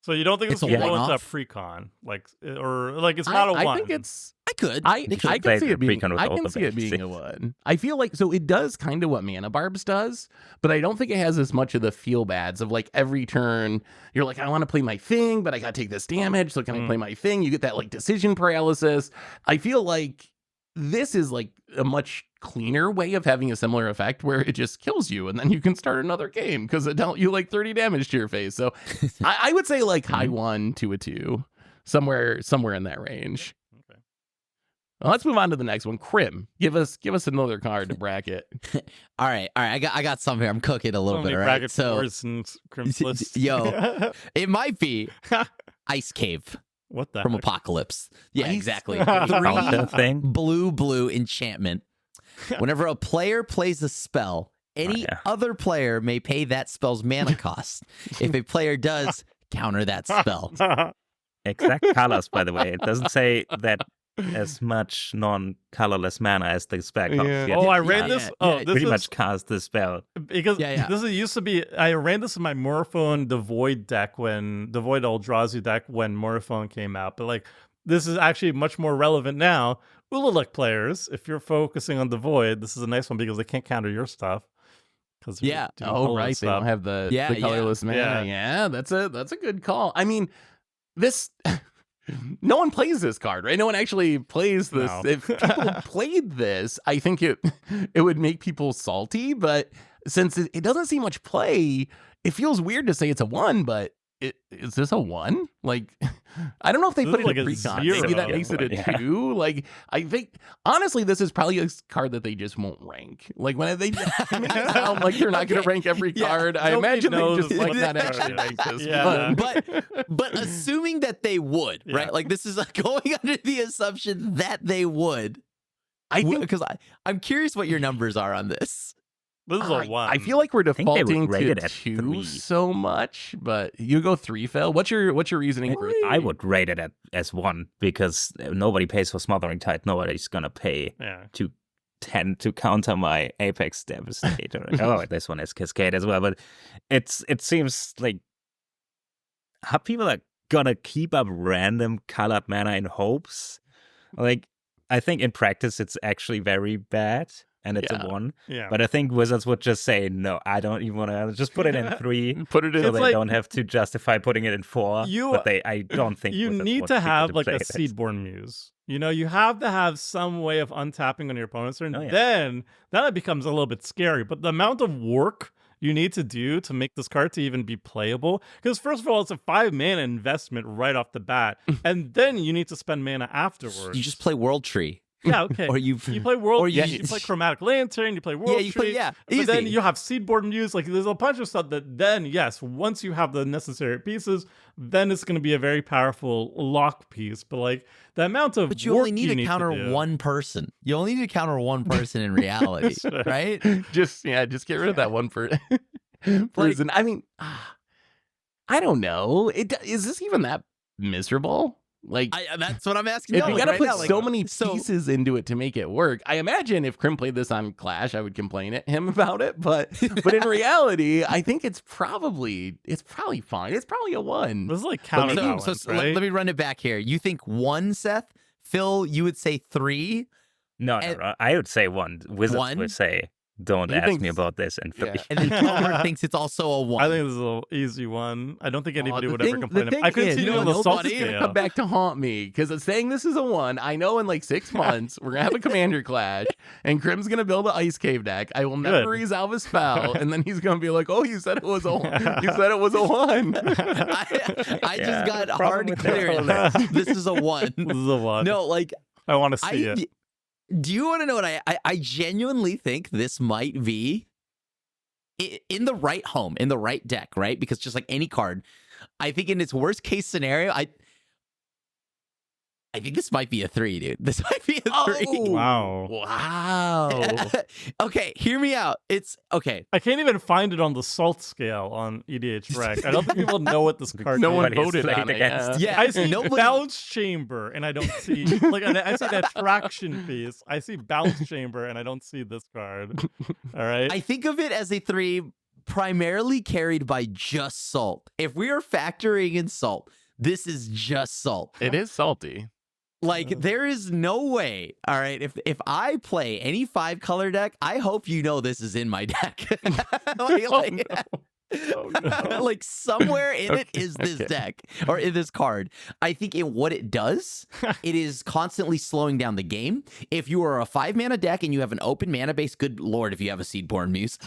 So you don't think this will go into a pre-con, it's not a 1? I think it's. I could. I can see it being. I can see it being a 1. I feel like it does kind of what Manabarbs does, but I don't think it has as much of the feel bads of, like, every turn you're like, I want to play my thing, but I got to take this damage. So can I play my thing? You get that, like, decision paralysis. I feel like this is, like, a much cleaner way of having a similar effect where it just kills you and then you can start another game because it dealt you like 30 damage to your face. So I would say, like, high 1 to a 2, somewhere in that range. Okay. Well, let's move on to the next one. Crim, give us another card to bracket. All right. I got some here. I'm cooking a little bit, right? So, yo, it might be Ice Cave. What the from heck? Apocalypse? Yeah, exactly. 3 blue enchantment. Whenever a player plays a spell, any other player may pay that spell's mana cost. If a player does, counter that spell. Exact colors, by the way. It doesn't say that as much non-colorless mana as the spell. Yeah. Oh, I ran this. This pretty is, much cast the spell. because this used to be. I ran this in my Morphone Devoid deck when Devoid Eldrazi deck when Morphone came out. But like, this is actually much more relevant now. Ululek players, if you're focusing on Devoid, this is a nice one because they can't counter your stuff. Oh, right. They don't have the colorless mana. Yeah, that's a good call. I mean, this no one plays this card, right? No one actually plays this. No. If people played this, I think it would make people salty. But since it doesn't see much play, it feels weird to say it's a 1, but is this a 1? Like, I don't know if they put it like in a precon. 0. Maybe that makes it a 2. Like, I think, honestly, this is probably a card that they just won't rank. Like, when they make it sound like they're not going to rank every card, I imagine they just like not actually rank this one. But assuming that they would, right? Like, this is going under the assumption that they would. I think, because I'm curious what your numbers are on this. This is a 1. I feel like we're defaulting to at 2 3. so much, but you go 3, Phil. What's your reasoning for 3? I would rate it as 1 because nobody pays for Smothering Tide. Nobody's gonna pay to 10 to counter my Apex Devastator. Oh, this one is Cascade as well, but it seems like how people are gonna keep up random colored mana in hopes. Like, I think in practice it's actually very bad. And it's a 1. Yeah. But I think Wizards would just say, no, I don't even want to. Just put it in 3. Put it in. So they don't have to justify putting it in 4. I don't think you Wizards need want to have like a this. Seedborn Muse. You have to have some way of untapping on your opponent's turn. Then it becomes a little bit scary. But the amount of work you need to do to make this card to even be playable, because first of all, it's a 5 mana investment right off the bat, and then you need to spend mana afterwards. You just play World Tree. Yeah, okay. Or you play World, or you play Chromatic Lantern, you play World Tree. Easy. But then you have Seedborn Muse. Like, there's a bunch of stuff that then, yes, once you have the necessary pieces, then it's going to be a very powerful lock piece. But like, the amount of But you only need to counter one person. You only need to counter one person in reality, right? Just get rid of that one person. I mean, I don't know. Is this even that miserable? Like, that's what I'm asking. If you gotta put so many pieces into it to make it work, I imagine if Krim played this on Clash, I would complain at him about it. But in reality, I think it's probably fine. It's probably a 1. This is like counterbalance, right? Let me run it back here. You think 1, Seth? Phil, you would say 3? No, I would say 1. Wizards would say, don't ask me about this. And 3. And then Connor thinks it's also a 1. I think this is an easy 1. I don't think anybody would ever complain. I couldn't see the salt scale. Come back to haunt me because it's saying this is a 1. I know in like 6 months we're gonna have a Commander Clash, and Krim's gonna build an Ice Cave deck. I will never resolve a spell, and then he's gonna be like, "Oh, you said it was a 1. You said it was a 1." I just got hard clear. This is a 1. This is a 1. No, like I want to see it. Do you want to know what I genuinely think this might be in the right home, in the right deck, right? Because just like any card, I think in its worst case scenario, I think this might be a 3, dude. This might be a 3. Wow. Okay, hear me out. It's okay. I can't even find it on the salt scale on EDH Rec. I don't think people know what this card is. No one voted on it. Yeah, I see Bounce Chamber, and I don't see I see that traction piece. I see Bounce Chamber, and I don't see this card. All right. I think of it as a 3 primarily carried by just salt. If we are factoring in salt, this is just salt. It is salty. Like, there is no way, all right, if I play any 5-color deck, I hope you know this is in my deck. Like somewhere in it is this deck or in this card. I think what it does, it is constantly slowing down the game. If you are a 5-mana deck and you have an open mana base, good lord, if you have a Seedborn Muse,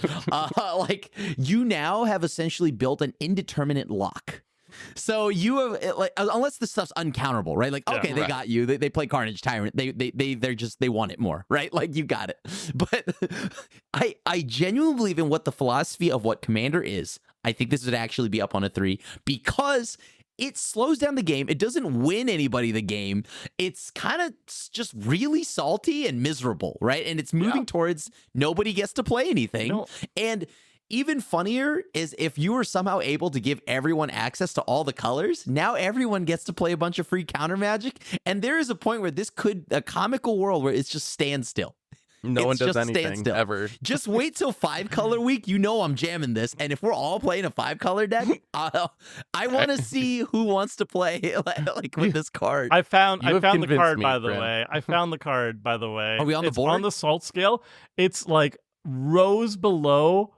like you now have essentially built an indeterminate lock. So you have, like, unless the stuff's uncounterable, right? Like, okay, they got you. They play Carnage Tyrant. They want it more, right? Like, you got it. But I genuinely believe in what the philosophy of what Commander is. I think this would actually be up on a 3 because it slows down the game. It doesn't win anybody the game. It's kind of just really salty and miserable, right? And it's moving towards nobody gets to play anything. And even funnier is if you were somehow able to give everyone access to all the colors. Now everyone gets to play a bunch of free counter Magic, and there is a point where this could a comical world where it's just standstill. No one It's does just anything standstill. ever. Just wait till 5-color week. You know I'm jamming this, and if we're all playing a 5-color deck, I want to see who wants to play like with this card. I found the card me, by the Grim. way. I found the card by the way. Are we on the It's board? on the salt scale. It's like rows below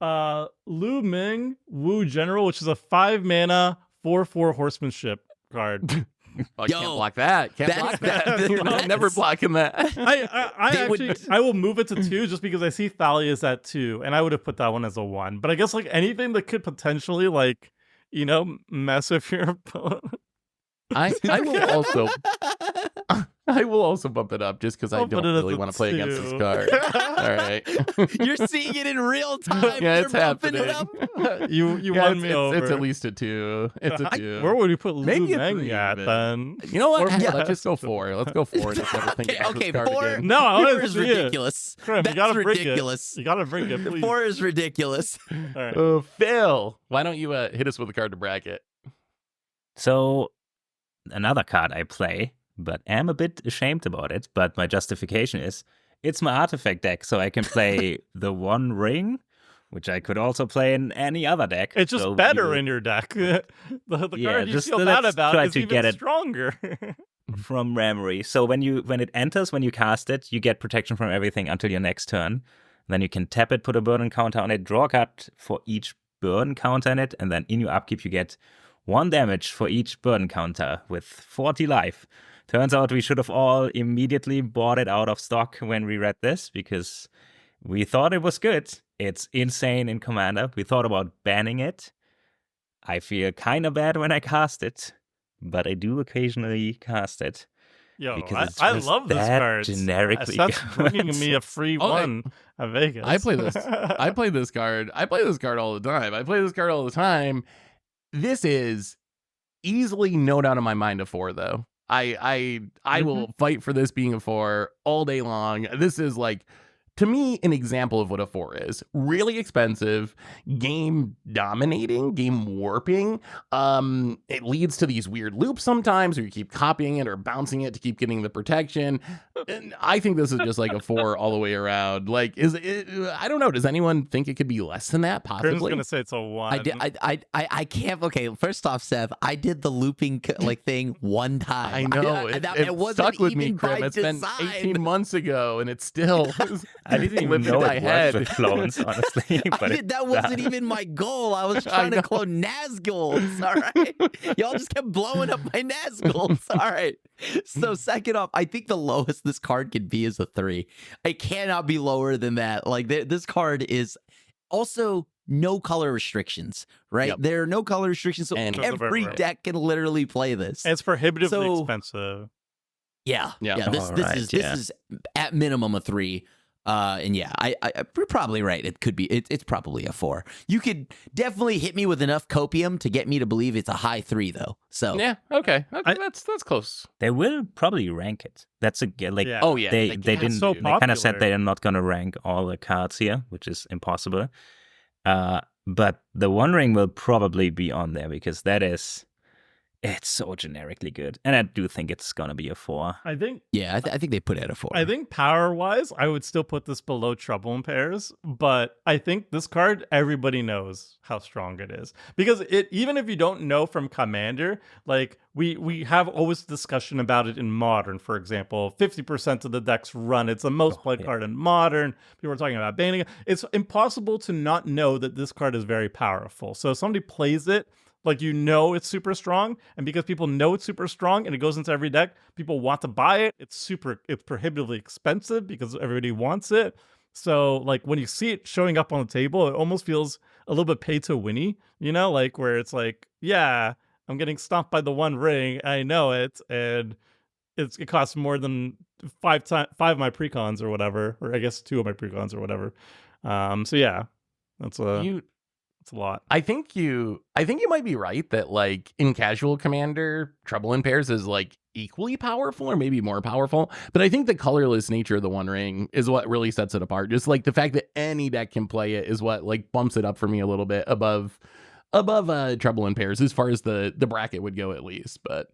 Lu Ming Wu General, which is a 5-mana 4/4 horsemanship card. Oh, I can't block that. Can't block that. You're never blocking that. I will move it to 2 just because I see Thalia is at 2, and I would have put that one as a 1. But I guess like anything that could potentially like, mess with your opponent. I will also bump it up just because I don't really want to play against this card. All right. You're seeing it in real time. Yeah, it's You're bumping happening. it up. You won me over. It's at least a 2. It's a 2. Where would you put Lu Maybe a Meng 3 at even. then? You know what? Yeah. Let's just go 4. Let's go 4. Let's never think about Okay, this card 4. again. No, I want 4 to is see it. ridiculous. Grim, That's you gotta bring ridiculous. it. You gotta bring it, please. 4 is ridiculous. All right. Phil, why don't you hit us with a card to bracket? So, another card I play, but am a bit ashamed about it. But my justification is it's my artifact deck, so I can play the One Ring, which I could also play in any other deck. It's just so better in your deck. The card you just feel bad let's about try is to even get it stronger. from memory. So when it enters, when you cast it, you get protection from everything until your next turn. Then you can tap it, put a burden counter on it, draw a card for each burden counter in it, and then in your upkeep you get 1 damage for each burden counter with 40 life. Turns out we should have all immediately bought it out of stock when we read this because we thought it was good. It's insane in Commander. We thought about banning it. I feel kind of bad when I cast it, but I do occasionally cast it. Yo, because it's I just love this that card. generically That's good. bringing me a free Oh, one at Vegas. I play this. I play this card. I play this card all the time. This is easily no doubt in my mind a 4, though. I will fight for this being a 4 all day long. This is like, to me, an example of what a 4 is. Really expensive, game dominating, game warping. It leads to these weird loops sometimes where you keep copying it or bouncing it to keep getting the protection. And I think this is just like a 4 all the way around. Like, I don't know. Does anyone think it could be less than that? Kern's Possibly. gonna say it's a 1. I can't. Okay, first off, Seth, I did the looping thing one time. I know. It wasn't stuck with me, even Krim. by It's been design. 18 months ago, and it's still I didn't even lived in know my it head. was with clones, honestly. But That wasn't even my goal. I was trying to clone Nazguls. All right, y'all just kept blowing up my Nazguls. All right. So second off, I think the lowest this card could be is a 3. It cannot be lower than that. Like this card is also no color restrictions, right? Yep. There are no color restrictions, so And- every deck can literally play this. It's prohibitively So- expensive. Yeah. Yeah. This is at minimum a 3. And yeah, you're probably right. It could be. It's probably a 4. You could definitely hit me with enough copium to get me to believe it's a high 3, though. So Yeah. Okay. That's close. they will probably rank it. That's like Yeah. Oh yeah. they can. didn't. so They kind of said popular. they're not going to rank all the cards here, which is impossible. But the One Ring will probably be on there because it's so generically good, and I do think it's gonna be a 4. I think yeah, I think they put it at a 4. I think power-wise, I would still put this below Trouble in Pairs, but I think this card, everybody knows how strong it is. Because even if you don't know from Commander, like, we have always discussion about it in Modern, for example. 50% of the decks run. It's the most played card in Modern. People are talking about banning it. It's impossible to not know that this card is very powerful. So if somebody plays it, like, it's super strong, and because people know it's super strong and it goes into every deck, people want to buy it. It's prohibitively expensive because everybody wants it. So, like, when you see it showing up on the table, it almost feels a little bit pay to winny, like, where it's like, yeah, I'm getting stomped by the One Ring, I know it, and it costs more than 5 of my precons or whatever, or I guess 2 of my precons or whatever. So yeah, that's a It's a lot. I think you might be right that like in casual Commander, Trouble in Pairs is like equally powerful or maybe more powerful. But I think the colorless nature of the One Ring is what really sets it apart. Just like the fact that any deck can play it is what like bumps it up for me a little bit above Trouble in Pairs as far as the bracket would go at least. But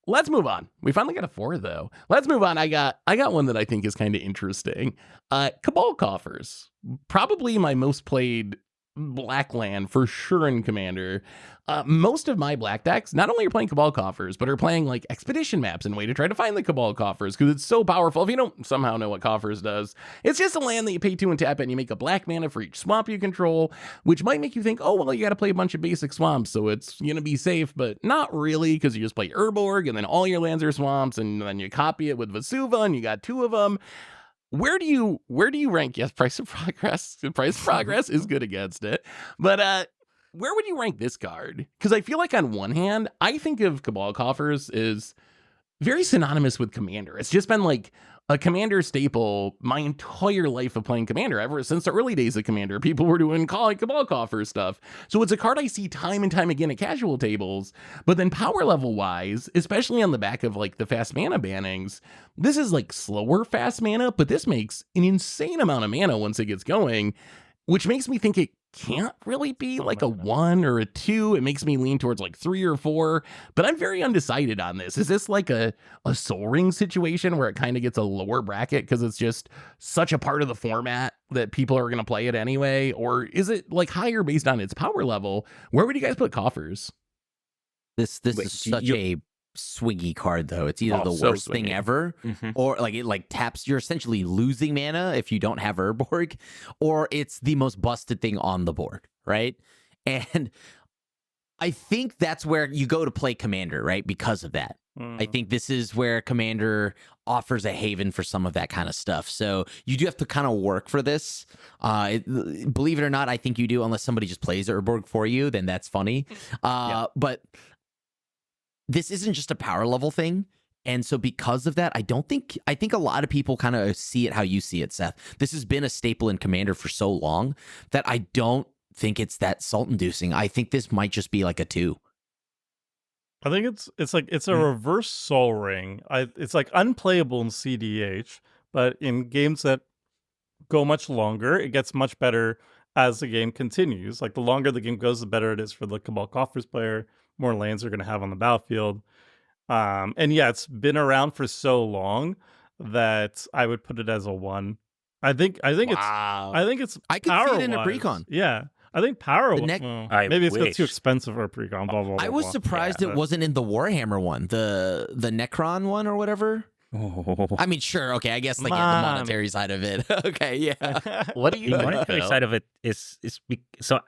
let's move on. We finally got a 4 though. Let's move on. I got one that I think is kind of interesting. Cabal Coffers, probably my most played black land for sure in Commander. Most of my black decks not only are playing Cabal Coffers, but are playing like expedition maps and way to try to find the Cabal Coffers because it's so powerful. If you don't somehow know what Coffers does, it's just a land that you pay 2 and tap it and you make a black mana for each swamp you control, which might make you think, oh, well, you got to play a bunch of basic swamps, so it's going to be safe, but not really because you just play Urborg and then all your lands are swamps and then you copy it with Vesuva and you got 2 of them. Where do you rank? Yes, Price of Progress. Price of Progress is good against it. But where would you rank this card? Because I feel like on one hand, I think of Cabal Coffers is very synonymous with Commander. It's just been like a Commander staple my entire life of playing Commander. Ever since the early days of Commander, people were doing Cabal Coffers stuff. So it's a card I see time and time again at casual tables. But then power level wise, especially on the back of like the fast mana bannings, this is like slower fast mana, but this makes an insane amount of mana once it gets going, which makes me think it can't really be like a 1 or a 2. It makes me lean towards like 3 or 4, but I'm very undecided on this. Is this like a Soul Ring situation where it kind of gets a lower bracket because it's just such a part of the format that people are going to play it anyway? Or is it like higher based on its power level? Where would you guys put Coffers? This is such a swingy card though. It's either the worst thing ever, or like it like taps, you're essentially losing mana if you don't have Urborg, or it's the most busted thing on the board, right? And I think that's where you go to play Commander, right? Because of that. I think this is where Commander offers a haven for some of that kind of stuff. So you do have to kind of work for this. Believe it or not, I think you do, unless somebody just plays Urborg for you, then that's funny. But this isn't just a power level thing. And so because of that, I think a lot of people kind of see it how you see it, Seth. This has been a staple in Commander for so long that I don't think it's that salt inducing. I think this might just be like a 2. I think it's a reverse Soul Ring. It's like unplayable in CDH, but in games that go much longer, it gets much better as the game continues. Like the longer the game goes, the better it is for the Cabal Coffers player. More lands are going to have on the battlefield. And yeah, it's been around for so long that I would put it as a 1. I think I it's could see it in a precon. Yeah. I think power maybe it's too expensive for a precon. Blah, blah, blah, I was surprised it wasn't in the Warhammer one, the Necron one or whatever. I mean, sure, okay, I guess like the monetary side of it. Okay, yeah. What do you think? The monetary side of it is so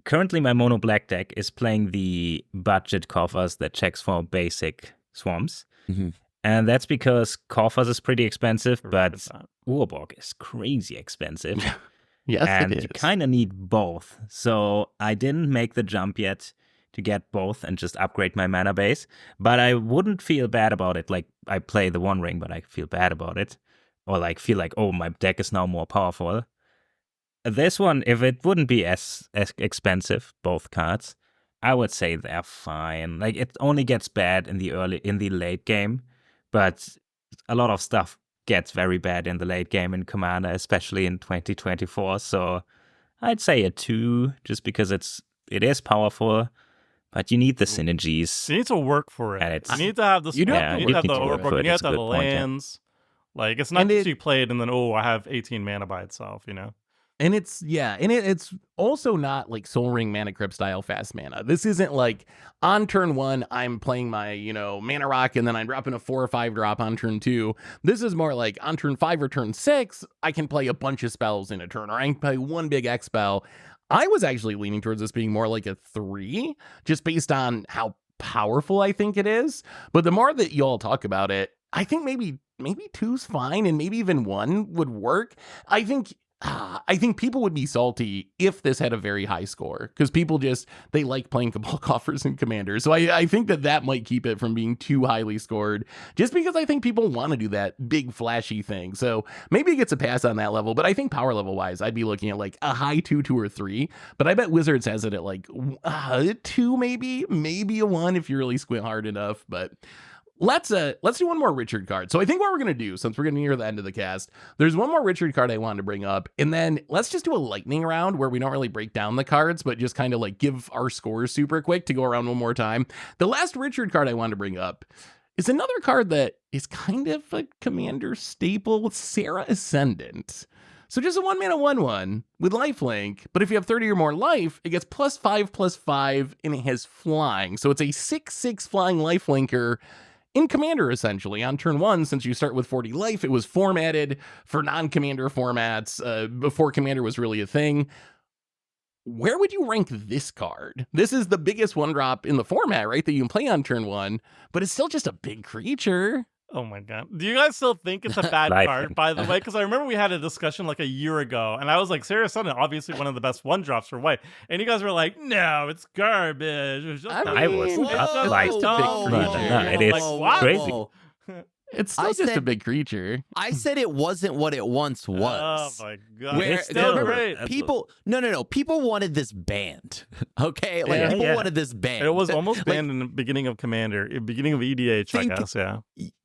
currently my mono black deck is playing the budget Coffers that checks for basic swamps. And that's because Coffers is pretty expensive, but Urborg is crazy expensive. Yes, and it is. You kind of need both. So I didn't make the jump yet to get both and just upgrade my mana base. But I wouldn't feel bad about it. Like I play the One Ring, but I feel bad about it. Or like feel like, oh, my deck is now more powerful. This one, if it wouldn't be as expensive, both cards, I would say they're fine. Like it only gets bad in the late game, but a lot of stuff gets very bad in the late game in Commander, especially in 2024. So I'd say a 2, just because it is powerful, but you need the synergies. You need to work for it. You need to have the you have the Urborg, you have to have the lands. Like it's not just you play it and then I have 18 mana by itself, you know. And it's also not like Soul Ring Mana Crypt style fast mana. This isn't like on turn 1, I'm playing my, Mana Rock and then I'm dropping a 4 or 5 drop on turn 2. This is more like on turn 5 or turn 6, I can play a bunch of spells in a turn, or I can play one big X spell. I was actually leaning towards this being more like a 3, just based on how powerful I think it is. But the more that you all talk about it, I think maybe 2's fine, and maybe even 1 would work. I think I think people would be salty if this had a very high score, because people they like playing Cabal Coffers and Commander. So I think that might keep it from being too highly scored, just because I think people want to do that big flashy thing. So maybe it gets a pass on that level, but I think power level wise, I'd be looking at like a high 2, 2 or 3. But I bet Wizards has it at like 2, maybe a 1 if you really squint hard enough. But let's do one more Richard card. So I think what we're gonna do, since we're getting near the end of the cast, there's one more Richard card I wanted to bring up, and then let's just do a lightning round where we don't really break down the cards, but just kind of like give our scores super quick to go around one more time. The last Richard card I wanted to bring up is another card that is kind of a Commander staple, Serra Ascendant. So just a 1-mana 1/1 with lifelink, but if you have 30 or more life, it gets +5/+5, and it has flying. So it's a 6/6 flying lifelinker in Commander, essentially. On turn 1, since you start with 40 life, it was formatted for non-Commander formats before Commander was really a thing. Where would you rank this card? This is the biggest 1-drop in the format, right, that you can play on turn 1, but it's still just a big creature. Oh my god. Do you guys still think it's a bad card, by the way? Because I remember we had a discussion like a year ago, and I was like, Serra Ascendant, obviously one of the best 1-drops for white. And you guys were like, no, it's garbage. It was just I was not like it is crazy. It's still just a big creature. I said it wasn't what it once was. Oh my god. It's still great. People people wanted this banned. Okay? Like people wanted this banned. It was almost banned in the beginning of Commander, beginning of EDH, I guess, yeah.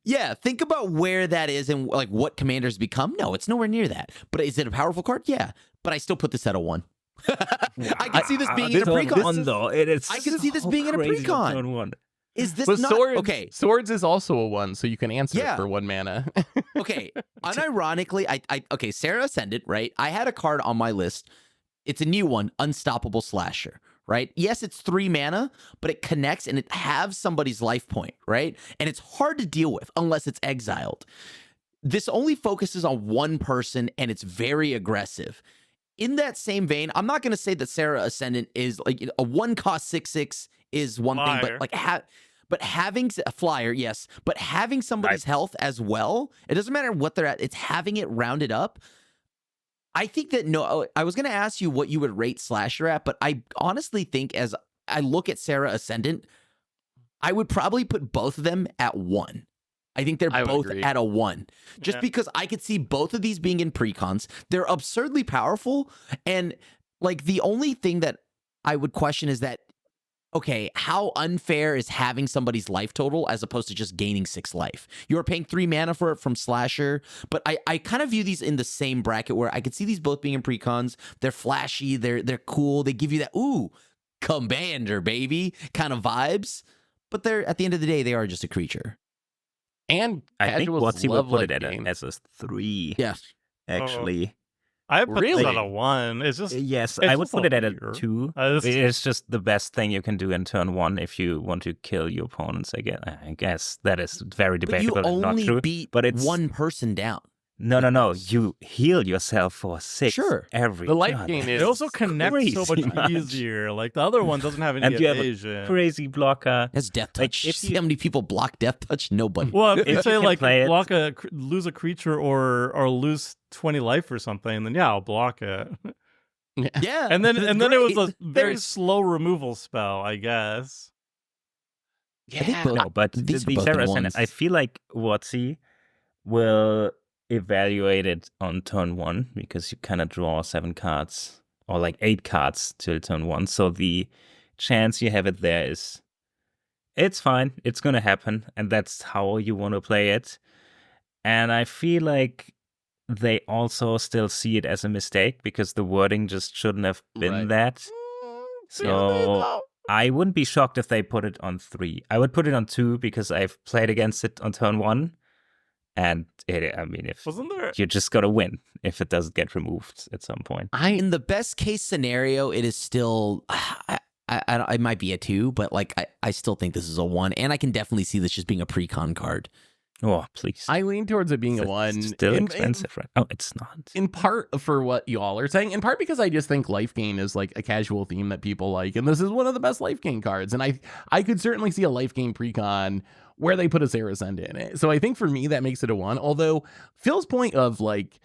Yeah, think about where that is and like what Commander's become. No, it's nowhere near that. But is it a powerful card? Yeah. But I still put this at a 1. I can see this being in a precon. Though. It is I can see this being in a precon. Is this not swords, okay? Swords is also a 1, so you can answer it for 1 mana. Okay, unironically, I Serra Ascendant, right? I had a card on my list. It's a new one, Unstoppable Slasher, right? Yes, it's 3 mana, but it connects and it halves somebody's life point, right? And it's hard to deal with unless it's exiled. This only focuses on one person and it's very aggressive. In that same vein, I'm not going to say that Serra Ascendant is like a 1-cost 6/6 is one thing, but like having a flyer, yes, but having somebody's health as well, it doesn't matter what they're at, it's having it rounded up. I think that, I was going to ask you what you would rate Slasher at, but I honestly think as I look at Serra Ascendant, I would probably put both of them at 1. I think they're both at a 1. Just because I could see both of these being in precons. They're absurdly powerful. And like the only thing that I would question is that, okay, how unfair is having somebody's life total as opposed to just gaining 6 life? You're paying 3 mana for it from Slasher, but I kind of view these in the same bracket where I could see these both being in precons. They're flashy, they're cool, they give you that, ooh, Commander, baby, kind of vibes. But they're at the end of the day, they are just a creature. And I think Watsy would put it as a 3. Yeah. Actually. I put it at a 1. It's just I would put it at a 2. It's just the best thing you can do in turn 1 if you want to kill your opponents. I guess that is very debatable. But you not only true, beat but it's one person down. No. You heal yourself for 6 every The life turn. gain is it also connects so much easier. Like the other one doesn't have any and you evasion. have a crazy blocker. That's Death Touch. Like, see how many people block Death Touch? Nobody. Well, if you say like block lose a creature or lose 20 life or something, then I'll block it. Yeah. And then it was a very slow removal spell, I guess. Yeah. No, but the Serra Ascendant, I feel like Watsy will evaluate it on turn 1 because you cannot draw 7 cards or like 8 cards till turn 1. So the chance you have it there it's fine. It's going to happen. And that's how you want to play it. And I feel like they also still see it as a mistake because the wording just shouldn't have been that. So I wouldn't be shocked if they put it on 3. I would put it on 2 because I've played against it on turn 1. And you're just gonna win if it doesn't get removed at some point. In the best case scenario, it is still. I might be a 2, but like I still think this is a 1, and I can definitely see this just being a precon card. Oh, please! I lean towards it being a 1. Still expensive, right? Oh, it's not. In part for what y'all are saying, in part because I just think life gain is like a casual theme that people like, and this is one of the best life gain cards. And I could certainly see a life gain precon where they put a Serra Ascendant in it. So I think for me that makes it a 1. Although Phil's point of like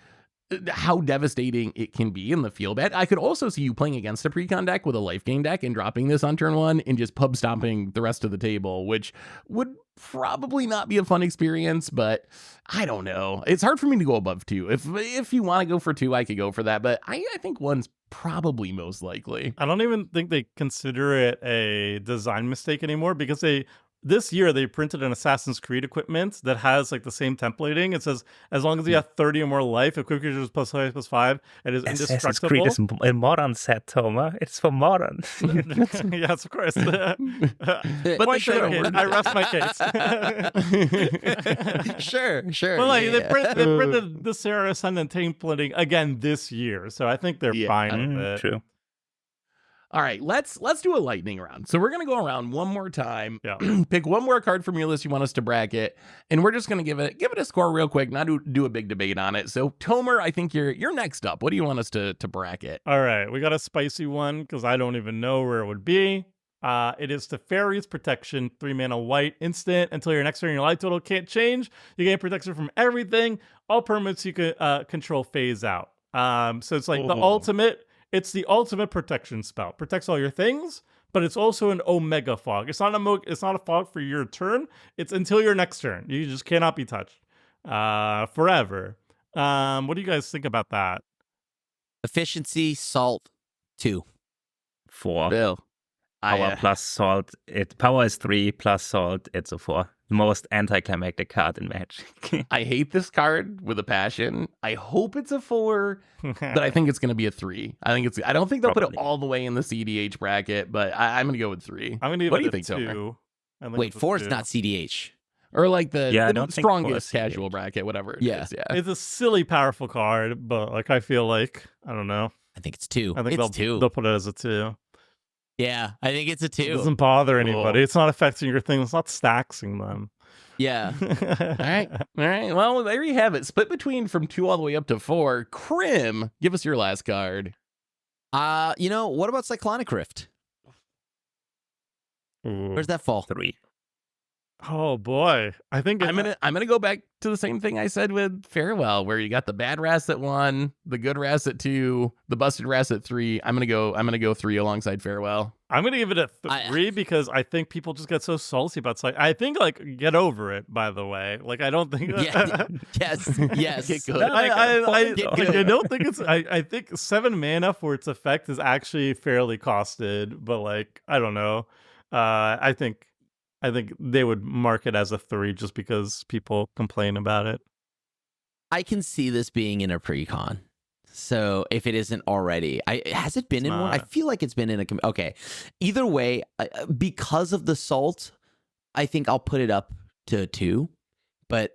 how devastating it can be in the field bet. I could also see you playing against a precon deck with a life gain deck and dropping this on turn 1 and just pub stomping the rest of the table, which would probably not be a fun experience, but I don't know. It's hard for me to go above 2. If you want to go for 2, I could go for that, but I think 1's probably most likely. I don't even think they consider it a design mistake anymore, because this year they printed an Assassin's Creed equipment that has like the same templating. It says as long as you have 30 or more life, equip creatures +5/+5, it is Assassin's indestructible. Creed is a modern set, Tomer. It's for modern. Yes, of course. But I rest my case. Sure. Well, like they printed the Serra Ascendant templating again this year, so I think they're fine with it. True. All right, let's do a lightning round. So we're going to go around one more time. Yeah. Pick one more card from your list you want us to bracket, and we're just going to give it a score real quick, not do a big debate on it. So Tomer, I think you're next up. What do you want us to bracket? All right, we got a spicy one because I don't even know where it would be. It is Teferi's Protection, 3-mana white instant. Until your next turn, your life total can't change. You gain protection from everything. All permanents you can control phase out. So it's like the ultimate. It's the ultimate protection spell. Protects all your things, but it's also an Omega Fog. It's not a fog for your turn. It's until your next turn. You just cannot be touched forever. What do you guys think about that? Efficiency, salt, 2. 4. Bill. Power plus salt. Power is 3 plus salt. It's a 4. Most anticlimactic card in Magic. I hate this card with a passion. I hope it's a 4, but I think it's going to be a 3. I don't think they'll put it all the way in the CDH bracket, but I'm going to go with 3. I'm going to give what it do you think, 2. Wait, 4 is not CDH. Or like the strongest think casual bracket, whatever it is. Yeah. It's a silly, powerful card, but like I feel like, I don't know. I think it's 2. I think they'll put it as a 2. Yeah, I think it's a 2. It doesn't bother anybody. It's not affecting your thing. It's not staxing them. Yeah. All right. Well, there you have it. Split between from 2 all the way up to 4. Krim, give us your last card. What about Cyclonic Rift? Where's that fall? 3. Oh boy, I think I'm gonna go back to the same thing I said with Farewell, where you got the bad Ras at 1, the good Ras at 2, the busted Ras at 3. I'm gonna go 3 alongside Farewell. I'm gonna give it a 3 because I think people just get so salty about I think get over it. By the way, I don't think. Yes. Get good. I don't think it's. I think 7 mana for its effect is actually fairly costed, but I don't know. I think they would mark it as a 3 just because people complain about it. I can see this being in a pre-con. So if it isn't already, has it been in one? I feel like it's been in a... Okay. Either way, because of the salt, I think I'll put it up to 2. But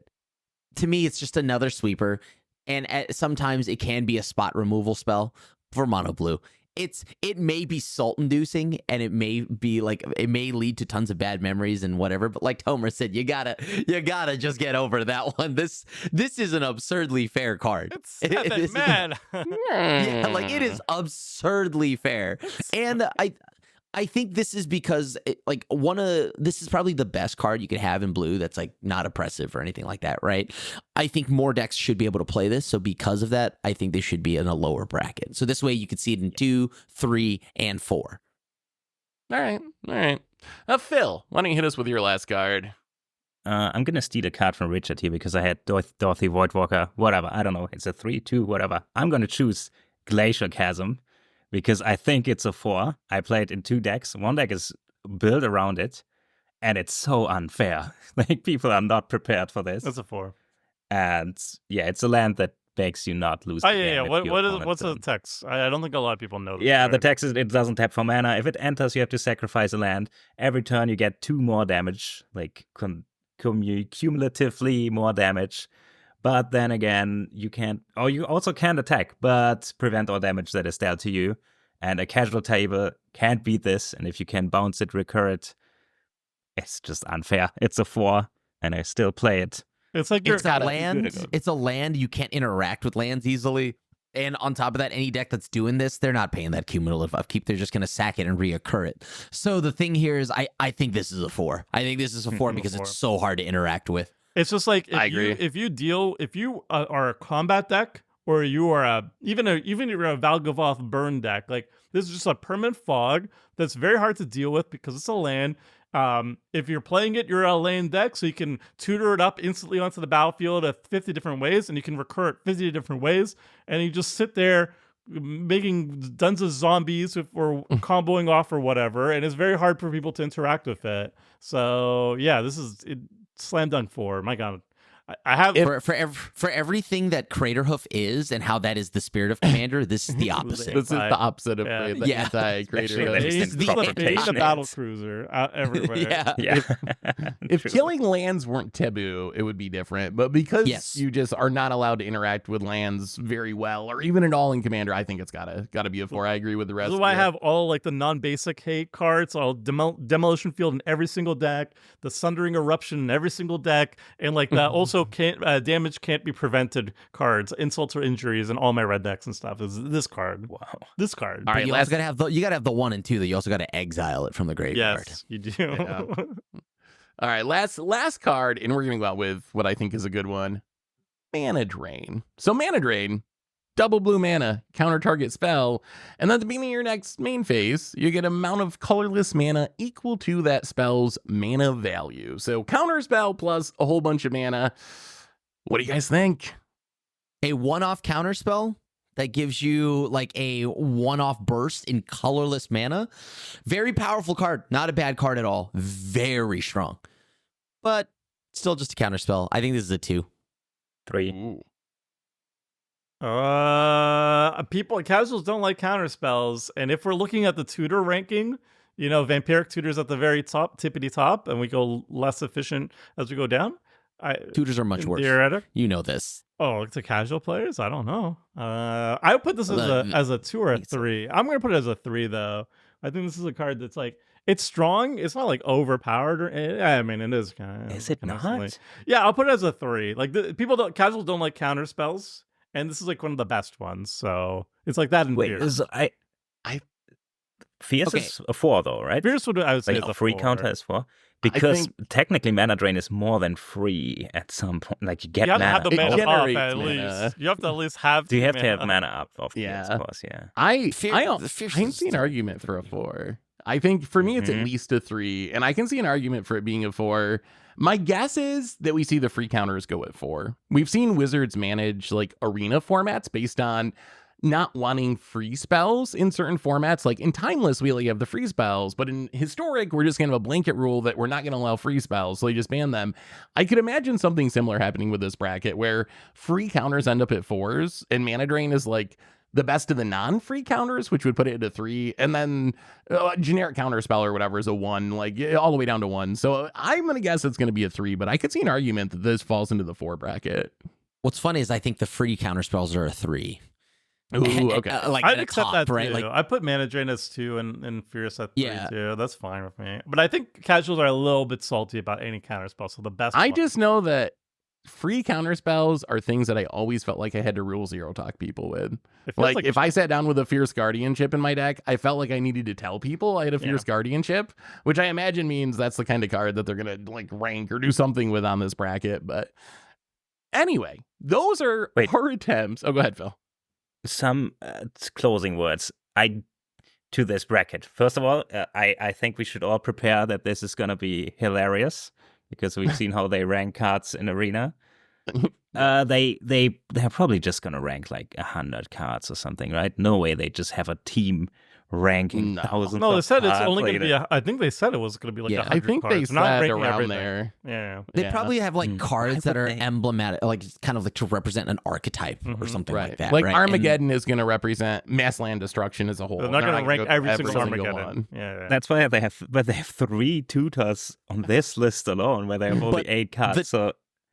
to me, it's just another sweeper. And sometimes it can be a spot removal spell for mono blue. It may be salt inducing, and it may be it may lead to tons of bad memories and whatever, but like Tomer said, you gotta just get over that one. This is an absurdly fair card. It's 7, man. Yeah, it is absurdly fair. And I think this is because this is probably the best card you could have in blue that's not oppressive or anything like that, right? I think more decks should be able to play this. So because of that, I think they should be in a lower bracket. So this way you could see it in 2, 3, and 4. All right. Phil, why don't you hit us with your last card? I'm going to steal a card from Richard here because I had Dorothy Voidwalker, whatever. I don't know. It's a 3, 2, whatever. I'm going to choose Glacial Chasm, because I think it's a 4. I played in 2 decks. One deck is built around it, and it's so unfair. People are not prepared for this. That's a 4. And yeah, it's a land that begs you not lose. What's the text? I don't think a lot of people know this. Yeah, the text is it doesn't tap for mana. If it enters, you have to sacrifice a land. Every turn, you get 2 more damage, cumulatively more damage. But then again, you also can't attack, but prevent all damage that is dealt to you. And a casual table can't beat this. And if you can bounce it, recur it, it's just unfair. It's a 4, and I still play it. It's a land. It's a land. You can't interact with lands easily. And on top of that, any deck that's doing this, they're not paying that cumulative upkeep. They're just going to sack it and reoccur it. So the thing here is, I think this is a 4. I think this is a 4 because it's so hard to interact with. It's just I agree. If you are a combat deck or you are even if you're a Valgavoth burn deck, like this is just a permanent fog that's very hard to deal with because it's a land. If you're playing it, you're a land deck, so you can tutor it up instantly onto the battlefield 50 different ways, and you can recur it 50 different ways, and you just sit there making tons of zombies or comboing off or whatever, and it's very hard for people to interact with it. So yeah, this is slam dunk 4. My God. I have for everything that Craterhoof is and how that is the spirit of Commander. This is the opposite. This is the opposite of the anti-Craterhoof. It's the battle cruiser everywhere. If killing lands weren't taboo, it would be different. But because you just are not allowed to interact with lands very well, or even at all in Commander, I think it's gotta be a 4. I agree with the rest. This is why I have all like the non-basic hate cards, all demolition field in every single deck, the sundering eruption in every single deck, and like that also damage can't be prevented cards, insults or injuries, and all my red decks and stuff is this card. Wow, this card. All right, you gotta have the 1 and 2. That you also gotta exile it from the graveyard. Yes, you do. Yeah. All right, last card, and we're gonna go out with what I think is a good one, Mana Drain. So Mana Drain, double blue mana, counter target spell, and then at the beginning of your next main phase, you get an amount of colorless mana equal to that spell's mana value. So counter spell plus a whole bunch of mana. What do you guys think? A one-off counter spell that gives you like a one-off burst in colorless mana. Very powerful card. Not a bad card at all. Very strong. But still just a counter spell. I think this is a 2. 3. Ooh. Casuals don't like counter spells, and if we're looking at the tutor ranking, Vampiric Tutor's at the very top, tippity top, and we go less efficient as we go down. Tutors are much worse. Theoretic. You know this. Oh, to casual players, I don't know. I would put this as a 2 or a 3. I'm gonna put it as a 3 though. I think this is a card that's like, it's strong. It's not like overpowered, I mean, it is kind of. Is it not? Yeah, I'll put it as a 3. Like casuals don't like counter spells. And this is like one of the best ones, so it's like that in Fierce. Fierce is a 4 though, right? Fierce I would say like is a free 4. counter is 4 because technically Mana Drain is more than free at some point. Like you get you have mana. To have the mana up at mana. least. You have to at least have. Do you have to have mana up? Of course, yeah. I can see an argument for a 4. I think for me it's at least a 3, and I can see an argument for it being a 4. My guess is that we see the free counters go at 4. We've seen Wizards manage like arena formats based on not wanting free spells in certain formats. Like in Timeless, we only have the free spells, but in Historic, we're just going to have a blanket rule that we're not going to allow free spells, so they just ban them. I could imagine something similar happening with this bracket where free counters end up at 4s, and Mana Drain is like the best of the non-free counters, which would put it at a 3, and then generic counter spell or whatever is a 1, like all the way down to 1. So I'm gonna guess it's gonna be a 3, but I could see an argument that this falls into the 4 bracket. What's funny is I think the free counter spells are a 3. Ooh, okay. I'd accept that right? too. Like, I put Mana Drain as 2 and Fierce at 3 Yeah. too. That's fine with me. But I think casuals are a little bit salty about any counter spell. So the best. I just know that free counter spells are things that I always felt like I had to rule zero talk people with. Like if I sat down with a Fierce Guardianship in my deck, I felt like I needed to tell people I had a Fierce Guardianship, which I imagine means that's the kind of card that they're gonna like rank or do something with on this bracket. But anyway, those are our attempts. Oh, go ahead, Phil. Some closing words to this bracket. First of all, I think we should all prepare that this is gonna be hilarious, because we've seen how they rank cards in Arena. They're probably just gonna rank like 100 cards or something, right? No way they just have a team ranking thousands. No, they said it's cards only going to later. be. I think they said it was going to be like 100 I think cards. they said around there. Yeah, they probably have like cards that are emblematic, like kind of like to represent an archetype or something like that. Like right? Armageddon is going to represent mass land destruction as a whole. They're not going to rank every single Armageddon. One. Yeah. That's why they have 3 tutors on this list alone, where they have only 8 cards.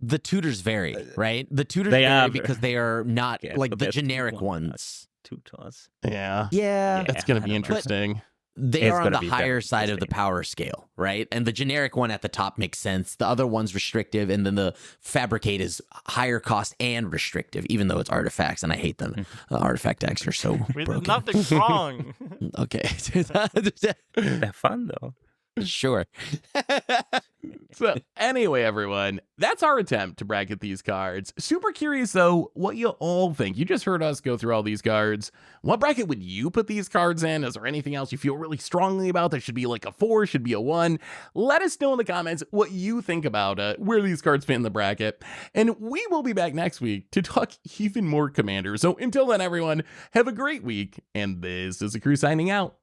The tutors vary, right? The tutors vary because they are not like the generic ones. Tutors. Yeah. That's going to be interesting. They are on the higher side of the power scale, right? And the generic one at the top makes sense. The other one's restrictive, and then the fabricate is higher cost and restrictive, even though it's artifacts, and I hate them. Artifact decks are so we broken. did nothing wrong. Okay. They're fun, though. Sure. So anyway, everyone, that's our attempt to bracket these cards. Super curious, though, what you all think. You just heard us go through all these cards. What bracket would you put these cards in? Is there anything else you feel really strongly about that should be like a 4, should be a 1? Let us know in the comments what you think about where these cards fit in the bracket. And we will be back next week to talk even more Commander. So until then, everyone, have a great week. And this is the crew signing out.